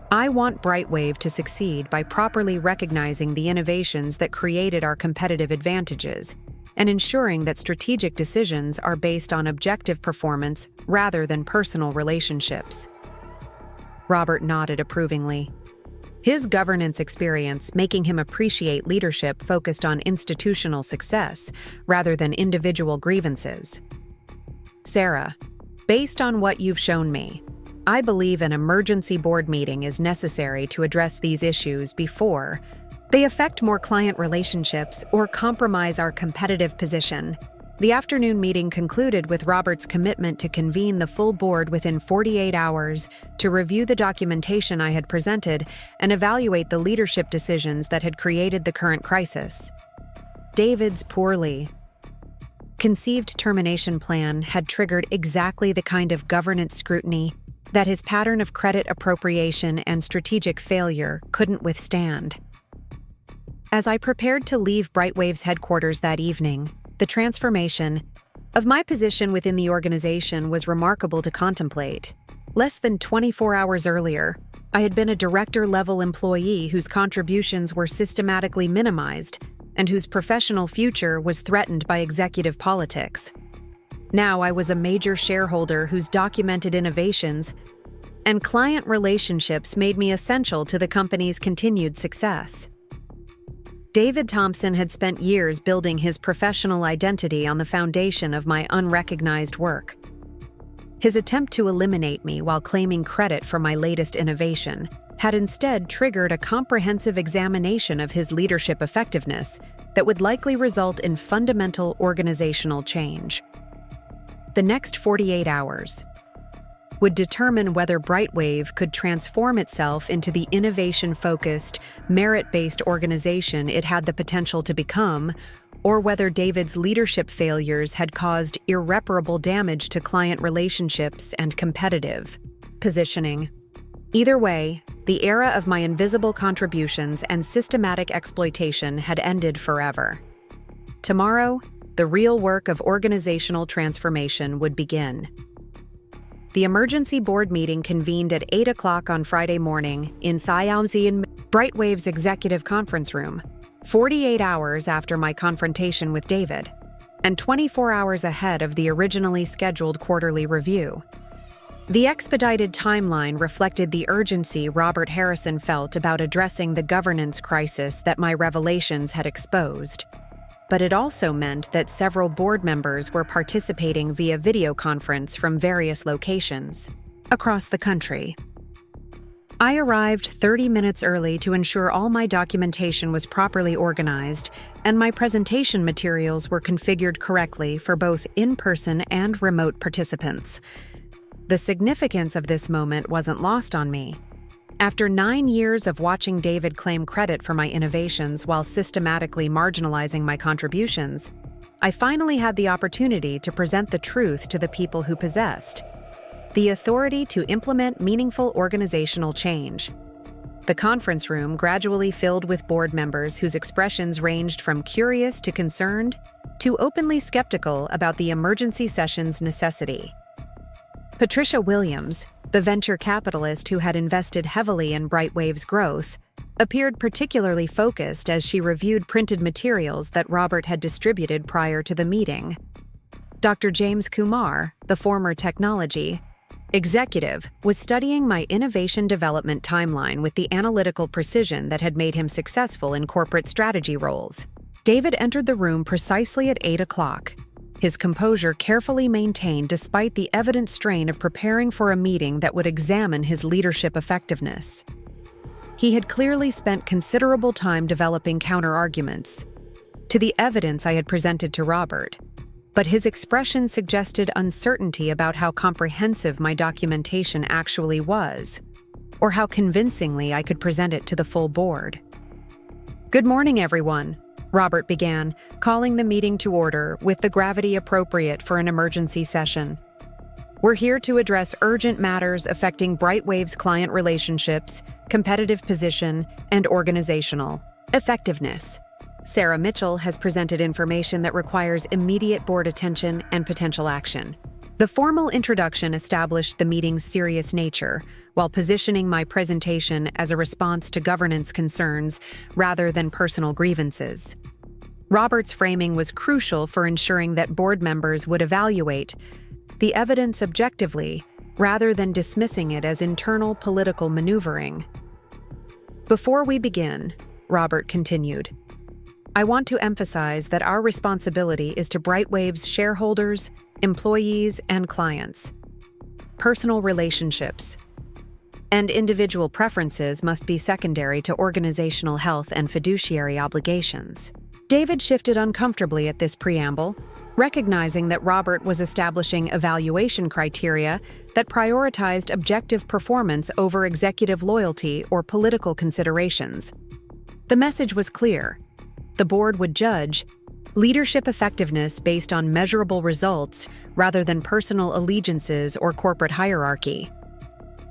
"I want BrightWave to succeed by properly recognizing the innovations that created our competitive advantages and ensuring that strategic decisions are based on objective performance rather than personal relationships." Robert nodded approvingly, his governance experience making him appreciate leadership focused on institutional success rather than individual grievances. "Sarah, based on what you've shown me, I believe an emergency board meeting is necessary to address these issues before they affect more client relationships or compromise our competitive position." The afternoon meeting concluded with Robert's commitment to convene the full board within 48 hours to review the documentation I had presented and evaluate the leadership decisions that had created the current crisis. David's poorly conceived termination plan had triggered exactly the kind of governance scrutiny that his pattern of credit appropriation and strategic failure couldn't withstand. As I prepared to leave BrightWave's headquarters that evening, the transformation of my position within the organization was remarkable to contemplate. Less than 24 hours earlier, I had been a director-level employee whose contributions were systematically minimized and whose professional future was threatened by executive politics. Now I was a major shareholder whose documented innovations and client relationships made me essential to the company's continued success. David Thompson had spent years building his professional identity on the foundation of my unrecognized work. His attempt to eliminate me while claiming credit for my latest innovation had instead triggered a comprehensive examination of his leadership effectiveness that would likely result in fundamental organizational change. The next 48 hours would determine whether BrightWave could transform itself into the innovation-focused, merit-based organization it had the potential to become, or whether David's leadership failures had caused irreparable damage to client relationships and competitive positioning. Either way, the era of my invisible contributions and systematic exploitation had ended forever. Tomorrow, the real work of organizational transformation would begin. The emergency board meeting convened at 8 o'clock on Friday morning in BrightWave's executive conference room, 48 hours after my confrontation with David, and 24 hours ahead of the originally scheduled quarterly review. The expedited timeline reflected the urgency Robert Harrison felt about addressing the governance crisis that my revelations had exposed. But it also meant that several board members were participating via video conference from various locations across the country. I arrived 30 minutes early to ensure all my documentation was properly organized and my presentation materials were configured correctly for both in-person and remote participants. The significance of this moment wasn't lost on me. After 9 years of watching David claim credit for my innovations while systematically marginalizing my contributions, I finally had the opportunity to present the truth to the people who possessed the authority to implement meaningful organizational change. The conference room gradually filled with board members whose expressions ranged from curious to concerned to openly skeptical about the emergency session's necessity. Patricia Williams, the venture capitalist who had invested heavily in BrightWave's growth, appeared particularly focused as she reviewed printed materials that Robert had distributed prior to the meeting. Dr. James Kumar, the former technology executive, was studying my innovation development timeline with the analytical precision that had made him successful in corporate strategy roles. David entered the room precisely at 8 o'clock. His composure carefully maintained despite the evident strain of preparing for a meeting that would examine his leadership effectiveness. He had clearly spent considerable time developing counter-arguments to the evidence I had presented to Robert, but his expression suggested uncertainty about how comprehensive my documentation actually was, or how convincingly I could present it to the full board. "Good morning, everyone," Robert began, calling the meeting to order with the gravity appropriate for an emergency session. "We're here to address urgent matters affecting BrightWave's client relationships, competitive position, and organizational effectiveness. Sarah Mitchell has presented information that requires immediate board attention and potential action." The formal introduction established the meeting's serious nature, while positioning my presentation as a response to governance concerns rather than personal grievances. Robert's framing was crucial for ensuring that board members would evaluate the evidence objectively rather than dismissing it as internal political maneuvering. "Before we begin," Robert continued, "I want to emphasize that our responsibility is to BrightWave's shareholders, employees, and clients. Personal relationships and individual preferences must be secondary to organizational health and fiduciary obligations." David shifted uncomfortably at this preamble, recognizing that Robert was establishing evaluation criteria that prioritized objective performance over executive loyalty or political considerations. The message was clear. The board would judge leadership effectiveness based on measurable results rather than personal allegiances or corporate hierarchy.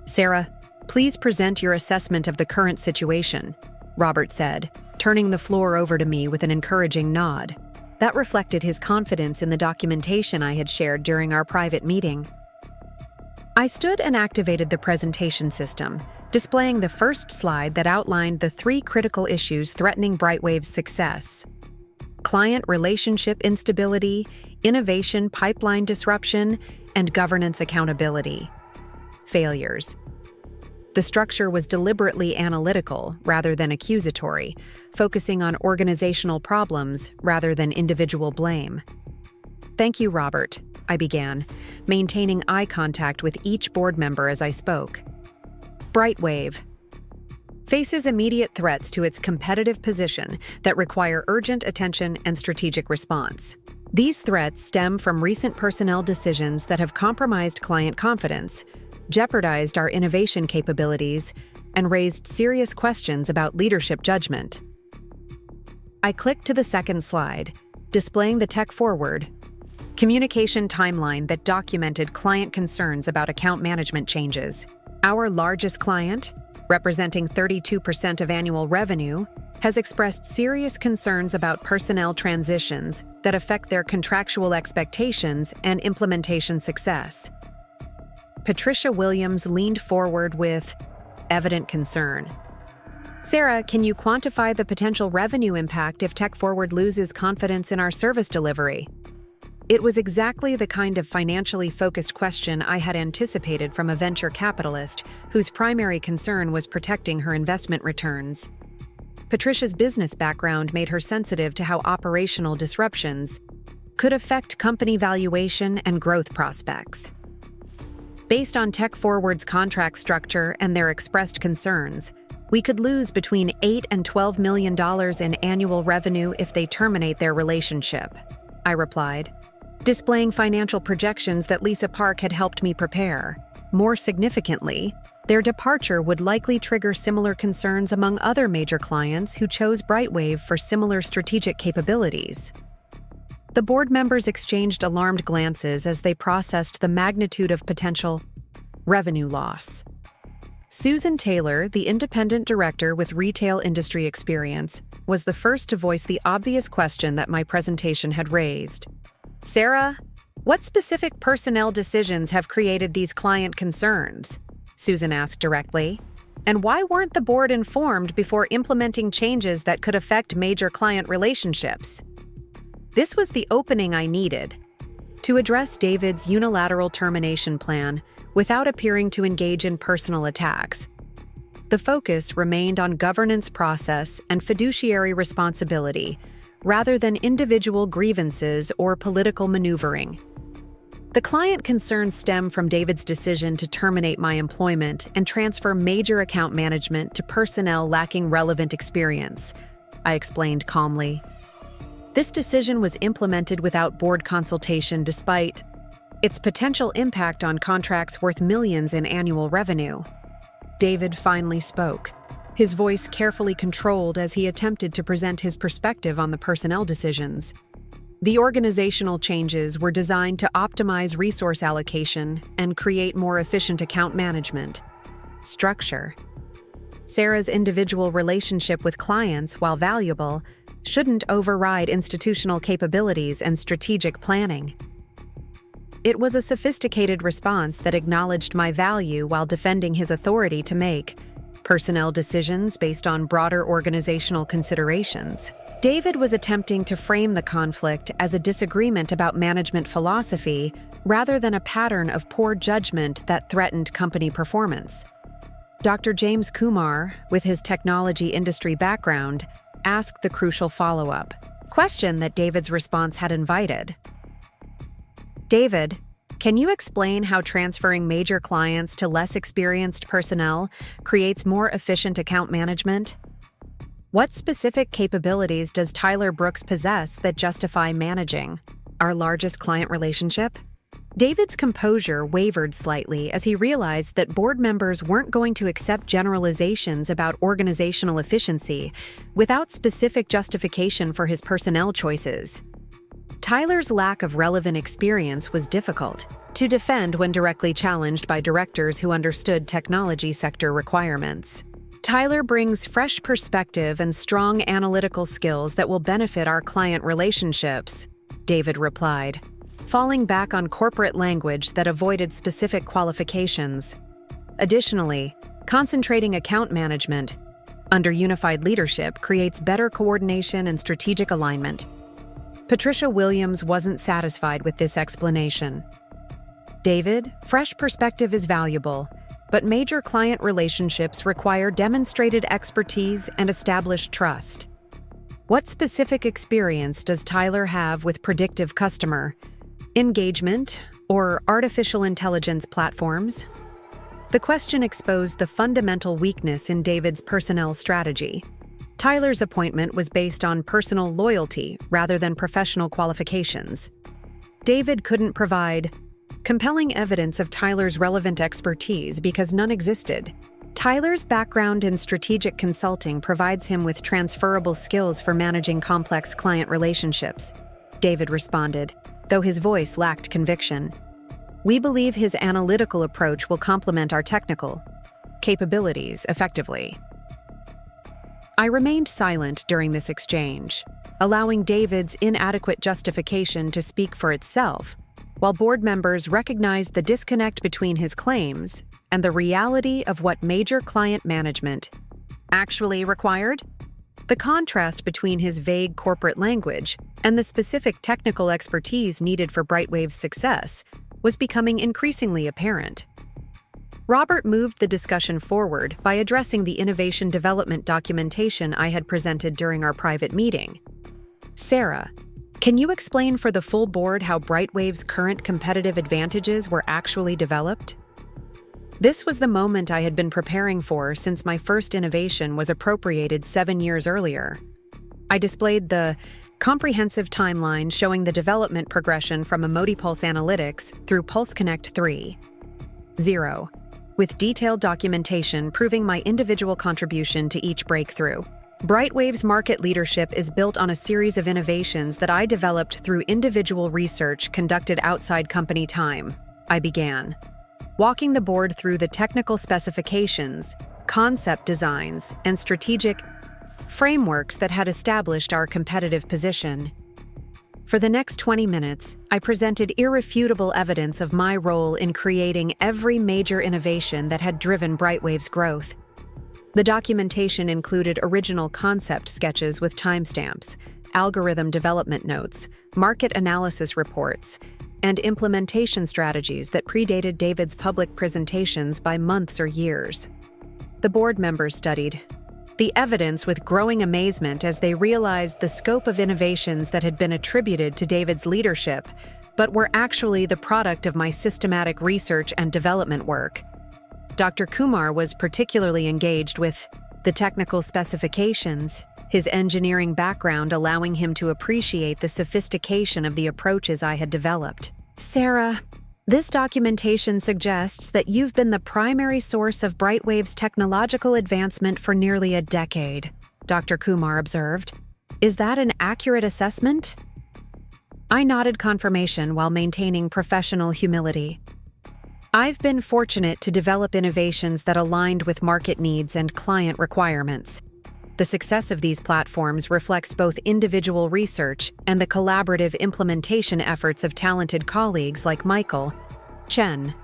"Sarah, please present your assessment of the current situation," Robert said, turning the floor over to me with an encouraging nod. That reflected his confidence in the documentation I had shared during our private meeting. I stood and activated the presentation system, displaying the first slide that outlined the 3 critical issues threatening BrightWave's success: client relationship instability, innovation pipeline disruption, and governance accountability. Failures. The structure was deliberately analytical rather than accusatory, focusing on organizational problems rather than individual blame. "Thank you, Robert," I began, maintaining eye contact with each board member as I spoke. BrightWave faces immediate threats to its competitive position that require urgent attention and strategic response. These threats stem from recent personnel decisions that have compromised client confidence, jeopardized our innovation capabilities, and raised serious questions about leadership judgment. I clicked to the second slide, displaying the tech-forward communication timeline that documented client concerns about account management changes. Our largest client, representing 32% of annual revenue, has expressed serious concerns about personnel transitions that affect their contractual expectations and implementation success. Patricia Williams leaned forward with evident concern. "Sarah, can you quantify the potential revenue impact if TechForward loses confidence in our service delivery?" It was exactly the kind of financially focused question I had anticipated from a venture capitalist whose primary concern was protecting her investment returns. Patricia's business background made her sensitive to how operational disruptions could affect company valuation and growth prospects. Based on TechForward's contract structure and their expressed concerns, we could lose between $8 and $12 million in annual revenue if they terminate their relationship, I replied, displaying financial projections that Lisa Park had helped me prepare. More significantly, their departure would likely trigger similar concerns among other major clients who chose BrightWave for similar strategic capabilities. The board members exchanged alarmed glances as they processed the magnitude of potential revenue loss. Susan Taylor, the independent director with retail industry experience, was the first to voice the obvious question that my presentation had raised. "Sarah, what specific personnel decisions have created these client concerns?" Susan asked directly. "And why weren't the board informed before implementing changes that could affect major client relationships?" This was the opening I needed to address David's unilateral termination plan without appearing to engage in personal attacks. The focus remained on governance process and fiduciary responsibility, rather than individual grievances or political maneuvering. The client concerns stem from David's decision to terminate my employment and transfer major account management to personnel lacking relevant experience, I explained calmly. This decision was implemented without board consultation despite its potential impact on contracts worth millions in annual revenue. David finally spoke, his voice carefully controlled as he attempted to present his perspective on the personnel decisions. The organizational changes were designed to optimize resource allocation and create more efficient account management. Structure. Sarah's individual relationship with clients, while valuable, shouldn't override institutional capabilities and strategic planning. It was a sophisticated response that acknowledged my value while defending his authority to make personnel decisions based on broader organizational considerations. David was attempting to frame the conflict as a disagreement about management philosophy rather than a pattern of poor judgment that threatened company performance. Dr. James Kumar, with his technology industry background, asked the crucial follow-up question that David's response had invited. "David, can you explain how transferring major clients to less experienced personnel creates more efficient account management? What specific capabilities does Tyler Brooks possess that justify managing our largest client relationship?" David's composure wavered slightly as he realized that board members weren't going to accept generalizations about organizational efficiency without specific justification for his personnel choices. Tyler's lack of relevant experience was difficult to defend when directly challenged by directors who understood technology sector requirements. Tyler brings fresh perspective and strong analytical skills that will benefit our client relationships, David replied, falling back on corporate language that avoided specific qualifications. Additionally, concentrating account management under unified leadership creates better coordination and strategic alignment. Patricia Williams wasn't satisfied with this explanation. David, fresh perspective is valuable, but major client relationships require demonstrated expertise and established trust. What specific experience does Tyler have with predictive customer engagement or artificial intelligence platforms? The question exposed the fundamental weakness in David's personnel strategy. Tyler's appointment was based on personal loyalty rather than professional qualifications. David couldn't provide compelling evidence of Tyler's relevant expertise because none existed. Tyler's background in strategic consulting provides him with transferable skills for managing complex client relationships, David responded, though his voice lacked conviction. We believe his analytical approach will complement our technical capabilities effectively. I remained silent during this exchange, allowing David's inadequate justification to speak for itself, while board members recognized the disconnect between his claims and the reality of what major client management actually required. The contrast between his vague corporate language and the specific technical expertise needed for BrightWave's success was becoming increasingly apparent. Robert moved the discussion forward by addressing the innovation development documentation I had presented during our private meeting. Sarah, can you explain for the full board how BrightWave's current competitive advantages were actually developed? This was the moment I had been preparing for since my first innovation was appropriated 7 years earlier. I displayed the comprehensive timeline showing the development progression from EmotiPulse Analytics through PulseConnect 3.0, with detailed documentation proving my individual contribution to each breakthrough. BrightWave's market leadership is built on a series of innovations that I developed through individual research conducted outside company time. I began, walking the board through the technical specifications, concept designs, and strategic frameworks that had established our competitive position. For the next 20 minutes, I presented irrefutable evidence of my role in creating every major innovation that had driven BrightWave's growth. The documentation included original concept sketches with timestamps, algorithm development notes, market analysis reports, and implementation strategies that predated David's public presentations by months or years. The board members studied the evidence with growing amazement as they realized the scope of innovations that had been attributed to David's leadership, but were actually the product of my systematic research and development work. Dr. Kumar was particularly engaged with the technical specifications, his engineering background allowing him to appreciate the sophistication of the approaches I had developed. Sarah, this documentation suggests that you've been the primary source of BrightWave's technological advancement for nearly a decade, Dr. Kumar observed. Is that an accurate assessment? I nodded confirmation while maintaining professional humility. I've been fortunate to develop innovations that aligned with market needs and client requirements. The success of these platforms reflects both individual research and the collaborative implementation efforts of talented colleagues like Michael Chen.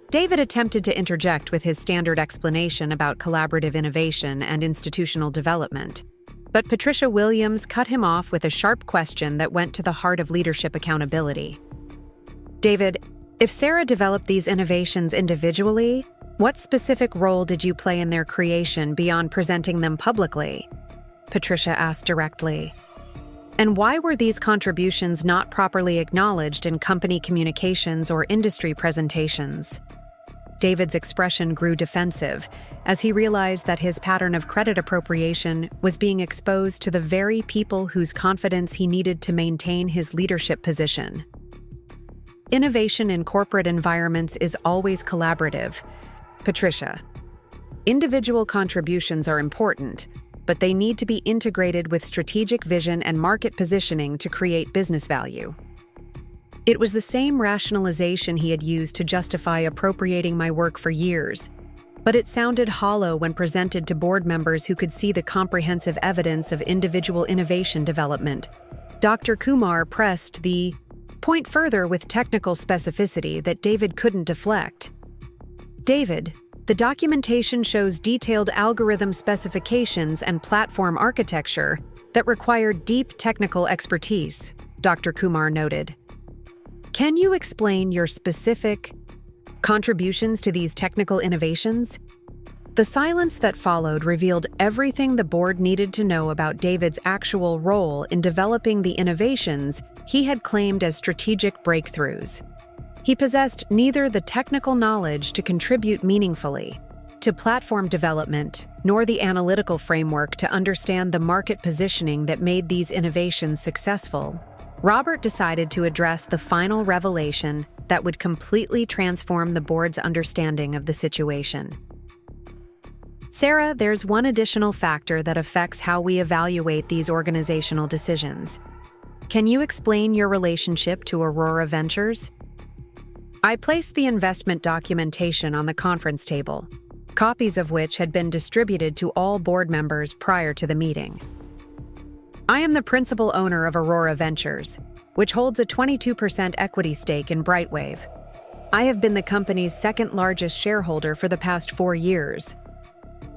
David attempted to interject with his standard explanation about collaborative innovation and institutional development, but Patricia Williams cut him off with a sharp question that went to the heart of leadership accountability. David, if Sarah developed these innovations individually, what specific role did you play in their creation beyond presenting them publicly? Patricia asked directly. And why were these contributions not properly acknowledged in company communications or industry presentations? David's expression grew defensive as he realized that his pattern of credit appropriation was being exposed to the very people whose confidence he needed to maintain his leadership position. Innovation in corporate environments is always collaborative. Patricia, individual contributions are important, but they need to be integrated with strategic vision and market positioning to create business value. It was the same rationalization he had used to justify appropriating my work for years. but it sounded hollow when presented to board members who could see the comprehensive evidence of individual innovation development. Dr. Kumar pressed the point further with technical specificity that David couldn't deflect. David, the documentation shows detailed algorithm specifications and platform architecture that require deep technical expertise, Dr. Kumar noted. Can you explain your specific contributions to these technical innovations? The silence that followed revealed everything the board needed to know about David's actual role in developing the innovations he had claimed as strategic breakthroughs. He possessed neither the technical knowledge to contribute meaningfully to platform development nor the analytical framework to understand the market positioning that made these innovations successful. Robert decided to address the final revelation that would completely transform the board's understanding of the situation. Sarah, there's one additional factor that affects how we evaluate these organizational decisions. Can you explain your relationship to Aurora Ventures? I placed the investment documentation on the conference table, copies of which had been distributed to all board members prior to the meeting. I am the principal owner of Aurora Ventures, which holds a 22% equity stake in BrightWave. I have been the company's second-largest shareholder for the past 4 years.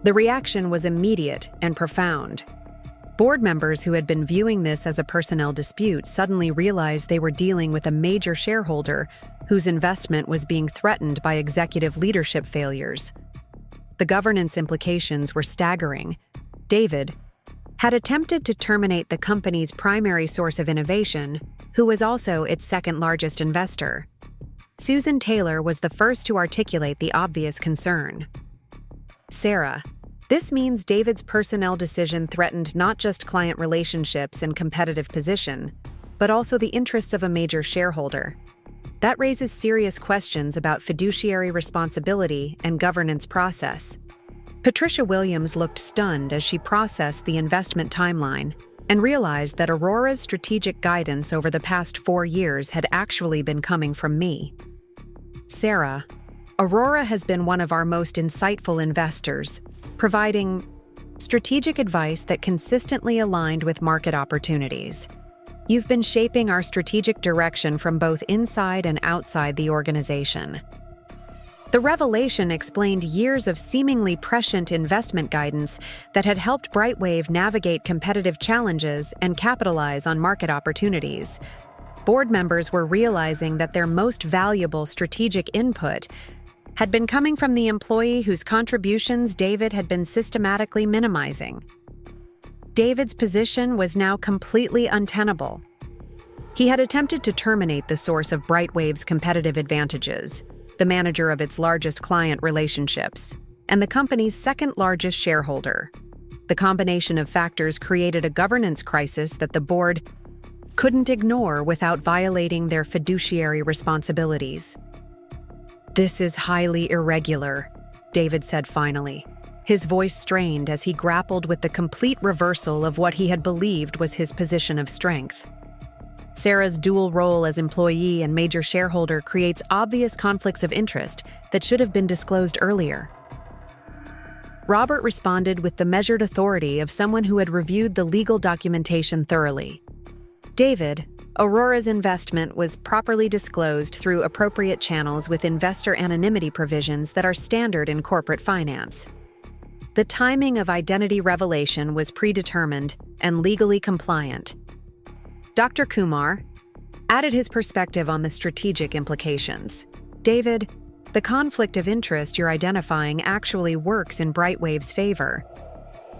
The reaction was immediate and profound. Board members who had been viewing this as a personnel dispute suddenly realized they were dealing with a major shareholder whose investment was being threatened by executive leadership failures. The governance implications were staggering. David had attempted to terminate the company's primary source of innovation, who was also its second-largest investor. Susan Taylor was the first to articulate the obvious concern. Sarah, this means David's personnel decision threatened not just client relationships and competitive position, but also the interests of a major shareholder. That raises serious questions about fiduciary responsibility and governance process. Patricia Williams looked stunned as she processed the investment timeline and realized that Aurora's strategic guidance over the past 4 years had actually been coming from me. Sarah, Aurora has been one of our most insightful investors, providing strategic advice that consistently aligned with market opportunities. You've been shaping our strategic direction from both inside and outside the organization. The revelation explained years of seemingly prescient investment guidance that had helped BrightWave navigate competitive challenges and capitalize on market opportunities. Board members were realizing that their most valuable strategic input had been coming from the employee whose contributions David had been systematically minimizing. David's position was now completely untenable. He had attempted to terminate the source of BrightWave's competitive advantages, the manager of its largest client relationships, and the company's second-largest shareholder. The combination of factors created a governance crisis that the board couldn't ignore without violating their fiduciary responsibilities. This is highly irregular, David said finally. His voice strained as he grappled with the complete reversal of what he had believed was his position of strength. Sarah's dual role as employee and major shareholder creates obvious conflicts of interest that should have been disclosed earlier. Robert responded with the measured authority of someone who had reviewed the legal documentation thoroughly. David, Aurora's investment was properly disclosed through appropriate channels with investor anonymity provisions that are standard in corporate finance. The timing of identity revelation was predetermined and legally compliant. Dr. Kumar added his perspective on the strategic implications. David, the conflict of interest you're identifying actually works in BrightWave's favor.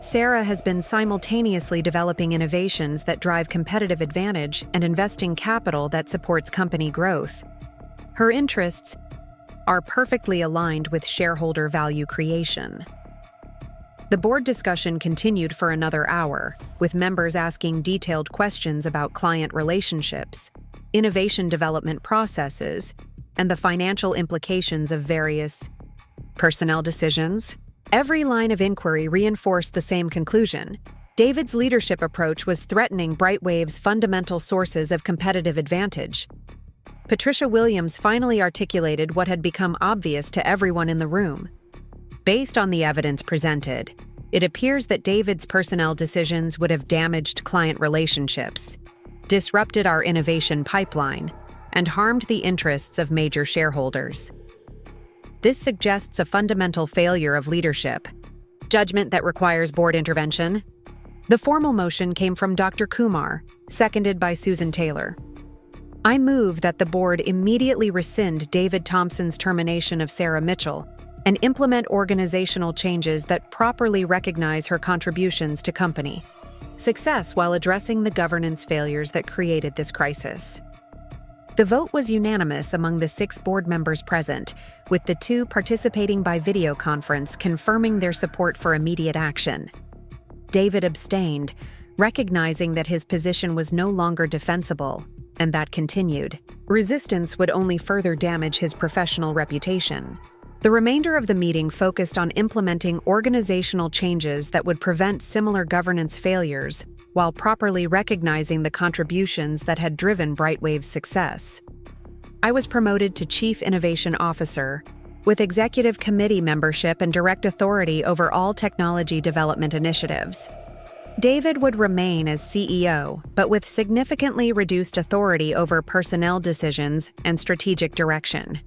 Sarah has been simultaneously developing innovations that drive competitive advantage and investing capital that supports company growth. Her interests are perfectly aligned with shareholder value creation. The board discussion continued for another hour, with members asking detailed questions about client relationships, innovation development processes, and the financial implications of various personnel decisions. Every line of inquiry reinforced the same conclusion. David's leadership approach was threatening BrightWave's fundamental sources of competitive advantage. Patricia Williams finally articulated what had become obvious to everyone in the room. Based on the evidence presented, it appears that David's personnel decisions would have damaged client relationships, disrupted our innovation pipeline, and harmed the interests of major shareholders. This suggests a fundamental failure of leadership, judgment that requires board intervention. The formal motion came from Dr. Kumar, seconded by Susan Taylor. I move that the board immediately rescind David Thompson's termination of Sarah Mitchell and implement organizational changes that properly recognize her contributions to company success while addressing the governance failures that created this crisis. The vote was unanimous among the 6 board members present, with the 2 participating by video conference confirming their support for immediate action. David abstained, recognizing that his position was no longer defensible, and that continued resistance would only further damage his professional reputation. The remainder of the meeting focused on implementing organizational changes that would prevent similar governance failures while properly recognizing the contributions that had driven BrightWave's success. I was promoted to Chief Innovation Officer, with executive committee membership and direct authority over all technology development initiatives. David would remain as CEO, but with significantly reduced authority over personnel decisions and strategic direction.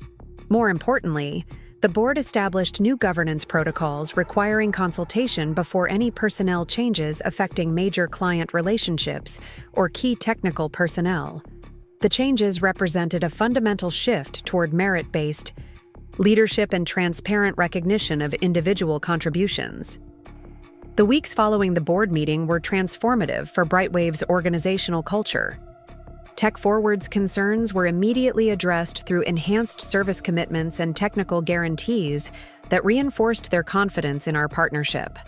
More importantly, the board established new governance protocols requiring consultation before any personnel changes affecting major client relationships or key technical personnel. The changes represented a fundamental shift toward merit-based leadership and transparent recognition of individual contributions. The weeks following the board meeting were transformative for BrightWave's organizational culture. Tech Forward's concerns were immediately addressed through enhanced service commitments and technical guarantees that reinforced their confidence in our partnership.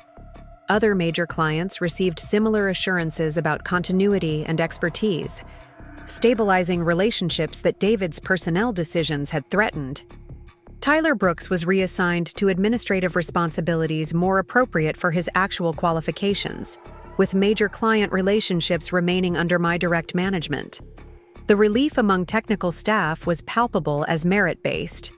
Other major clients received similar assurances about continuity and expertise, stabilizing relationships that David's personnel decisions had threatened. Tyler Brooks was reassigned to administrative responsibilities more appropriate for his actual qualifications, with major client relationships remaining under my direct management. The relief among technical staff was palpable as merit-based.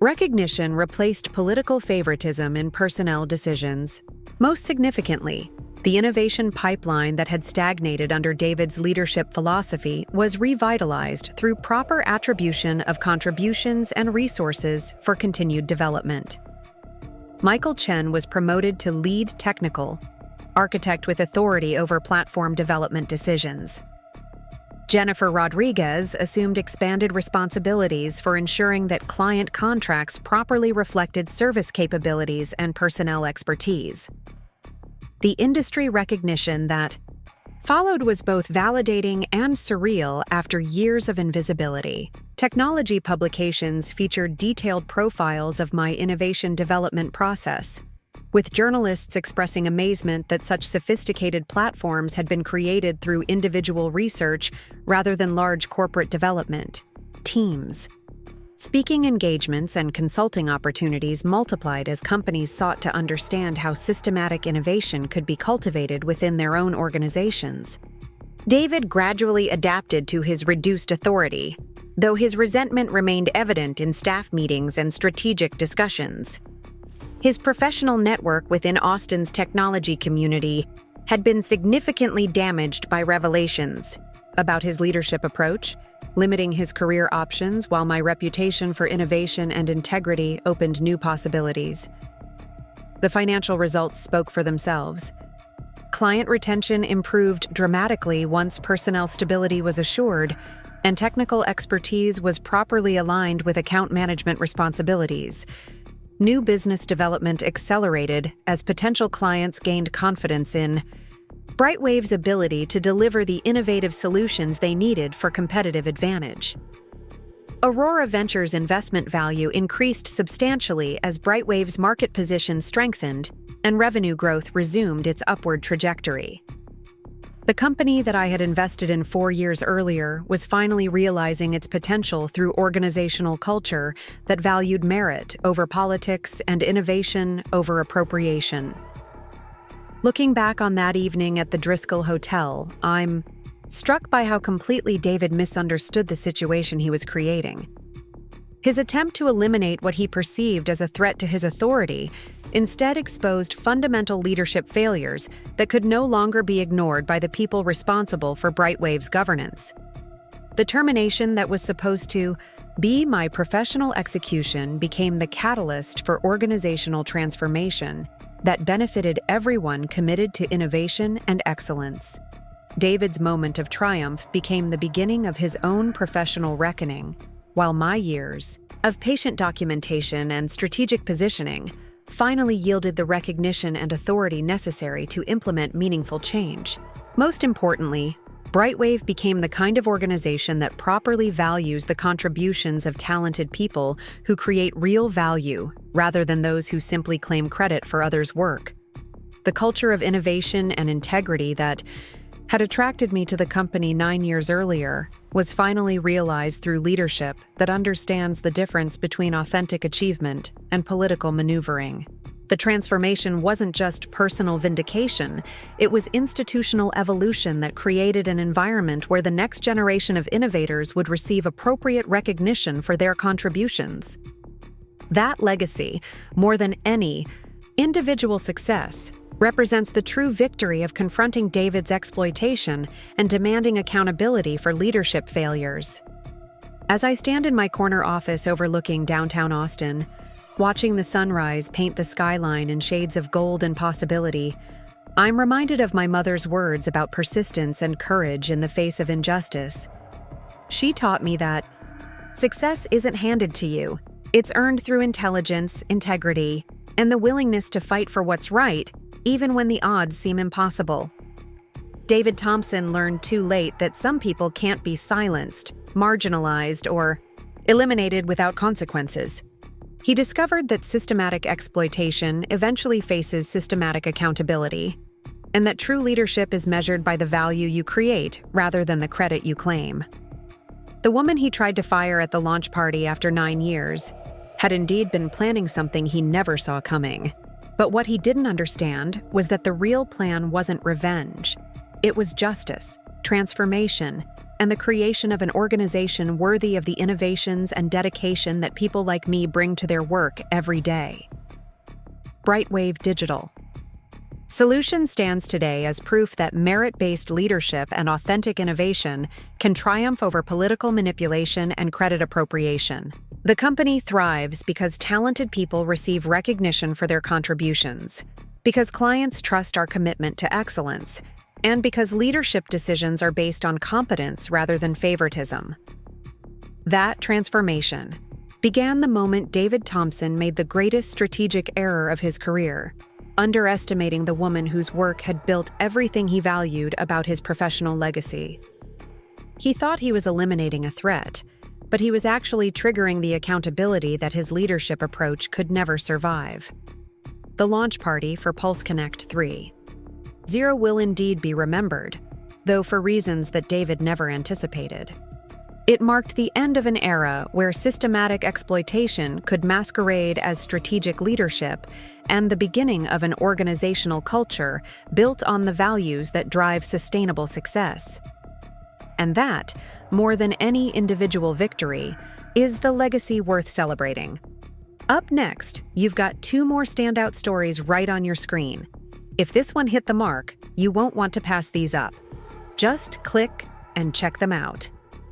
Recognition replaced political favoritism in personnel decisions. Most significantly, the innovation pipeline that had stagnated under David's leadership philosophy was revitalized through proper attribution of contributions and resources for continued development. Michael Chen was promoted to lead technical, architect with authority over platform development decisions. Jennifer Rodriguez assumed expanded responsibilities for ensuring that client contracts properly reflected service capabilities and personnel expertise. The industry recognition that followed was both validating and surreal after years of invisibility. Technology publications featured detailed profiles of my innovation development process, with journalists expressing amazement that such sophisticated platforms had been created through individual research rather than large corporate development teams. Speaking engagements and consulting opportunities multiplied as companies sought to understand how systematic innovation could be cultivated within their own organizations. David gradually adapted to his reduced authority, though his resentment remained evident in staff meetings and strategic discussions. His professional network within Austin's technology community had been significantly damaged by revelations about his leadership approach, limiting his career options while my reputation for innovation and integrity opened new possibilities. The financial results spoke for themselves. Client retention improved dramatically once personnel stability was assured, and technical expertise was properly aligned with account management responsibilities. New business development accelerated as potential clients gained confidence in BrightWave's ability to deliver the innovative solutions they needed for competitive advantage. Aurora Ventures' investment value increased substantially as BrightWave's market position strengthened and revenue growth resumed its upward trajectory. The company that I had invested in 4 years earlier was finally realizing its potential through organizational culture that valued merit over politics and innovation over appropriation. Looking back on that evening at the Driskill Hotel, I'm struck by how completely David misunderstood the situation he was creating. His attempt to eliminate what he perceived as a threat to his authority instead exposed fundamental leadership failures that could no longer be ignored by the people responsible for BrightWave's governance. The termination that was supposed to be my professional execution became the catalyst for organizational transformation that benefited everyone committed to innovation and excellence. David's moment of triumph became the beginning of his own professional reckoning, while my years of patient documentation and strategic positioning finally yielded the recognition and authority necessary to implement meaningful change. Most importantly, BrightWave became the kind of organization that properly values the contributions of talented people who create real value rather than those who simply claim credit for others' work. The culture of innovation and integrity that had attracted me to the company 9 years earlier was finally realized through leadership that understands the difference between authentic achievement and political maneuvering. The transformation wasn't just personal vindication, it was institutional evolution that created an environment where the next generation of innovators would receive appropriate recognition for their contributions. That legacy, more than any individual success, represents the true victory of confronting David's exploitation and demanding accountability for leadership failures. As I stand in my corner office overlooking downtown Austin, watching the sunrise paint the skyline in shades of gold and possibility, I'm reminded of my mother's words about persistence and courage in the face of injustice. She taught me that success isn't handed to you. It's earned through intelligence, integrity, and the willingness to fight for what's right, even when the odds seem impossible. David Thompson learned too late that some people can't be silenced, marginalized, or eliminated without consequences. He discovered that systematic exploitation eventually faces systematic accountability, and that true leadership is measured by the value you create rather than the credit you claim. The woman he tried to fire at the launch party after 9 years had indeed been planning something he never saw coming. But what he didn't understand was that the real plan wasn't revenge. It was justice, transformation, and the creation of an organization worthy of the innovations and dedication that people like me bring to their work every day. BrightWave Digital Solutions stands today as proof that merit-based leadership and authentic innovation can triumph over political manipulation and credit appropriation. The company thrives because talented people receive recognition for their contributions, because clients trust our commitment to excellence, and because leadership decisions are based on competence rather than favoritism. That transformation began the moment David Thompson made the greatest strategic error of his career, underestimating the woman whose work had built everything he valued about his professional legacy. He thought he was eliminating a threat, but he was actually triggering the accountability that his leadership approach could never survive. The launch party for PulseConnect 3.0 will indeed be remembered, though for reasons that David never anticipated. It marked the end of an era where systematic exploitation could masquerade as strategic leadership and the beginning of an organizational culture built on the values that drive sustainable success. And that, more than any individual victory, is the legacy worth celebrating. Up next, you've got 2 more standout stories right on your screen. If this one hit the mark, you won't want to pass these up. Just click and check them out.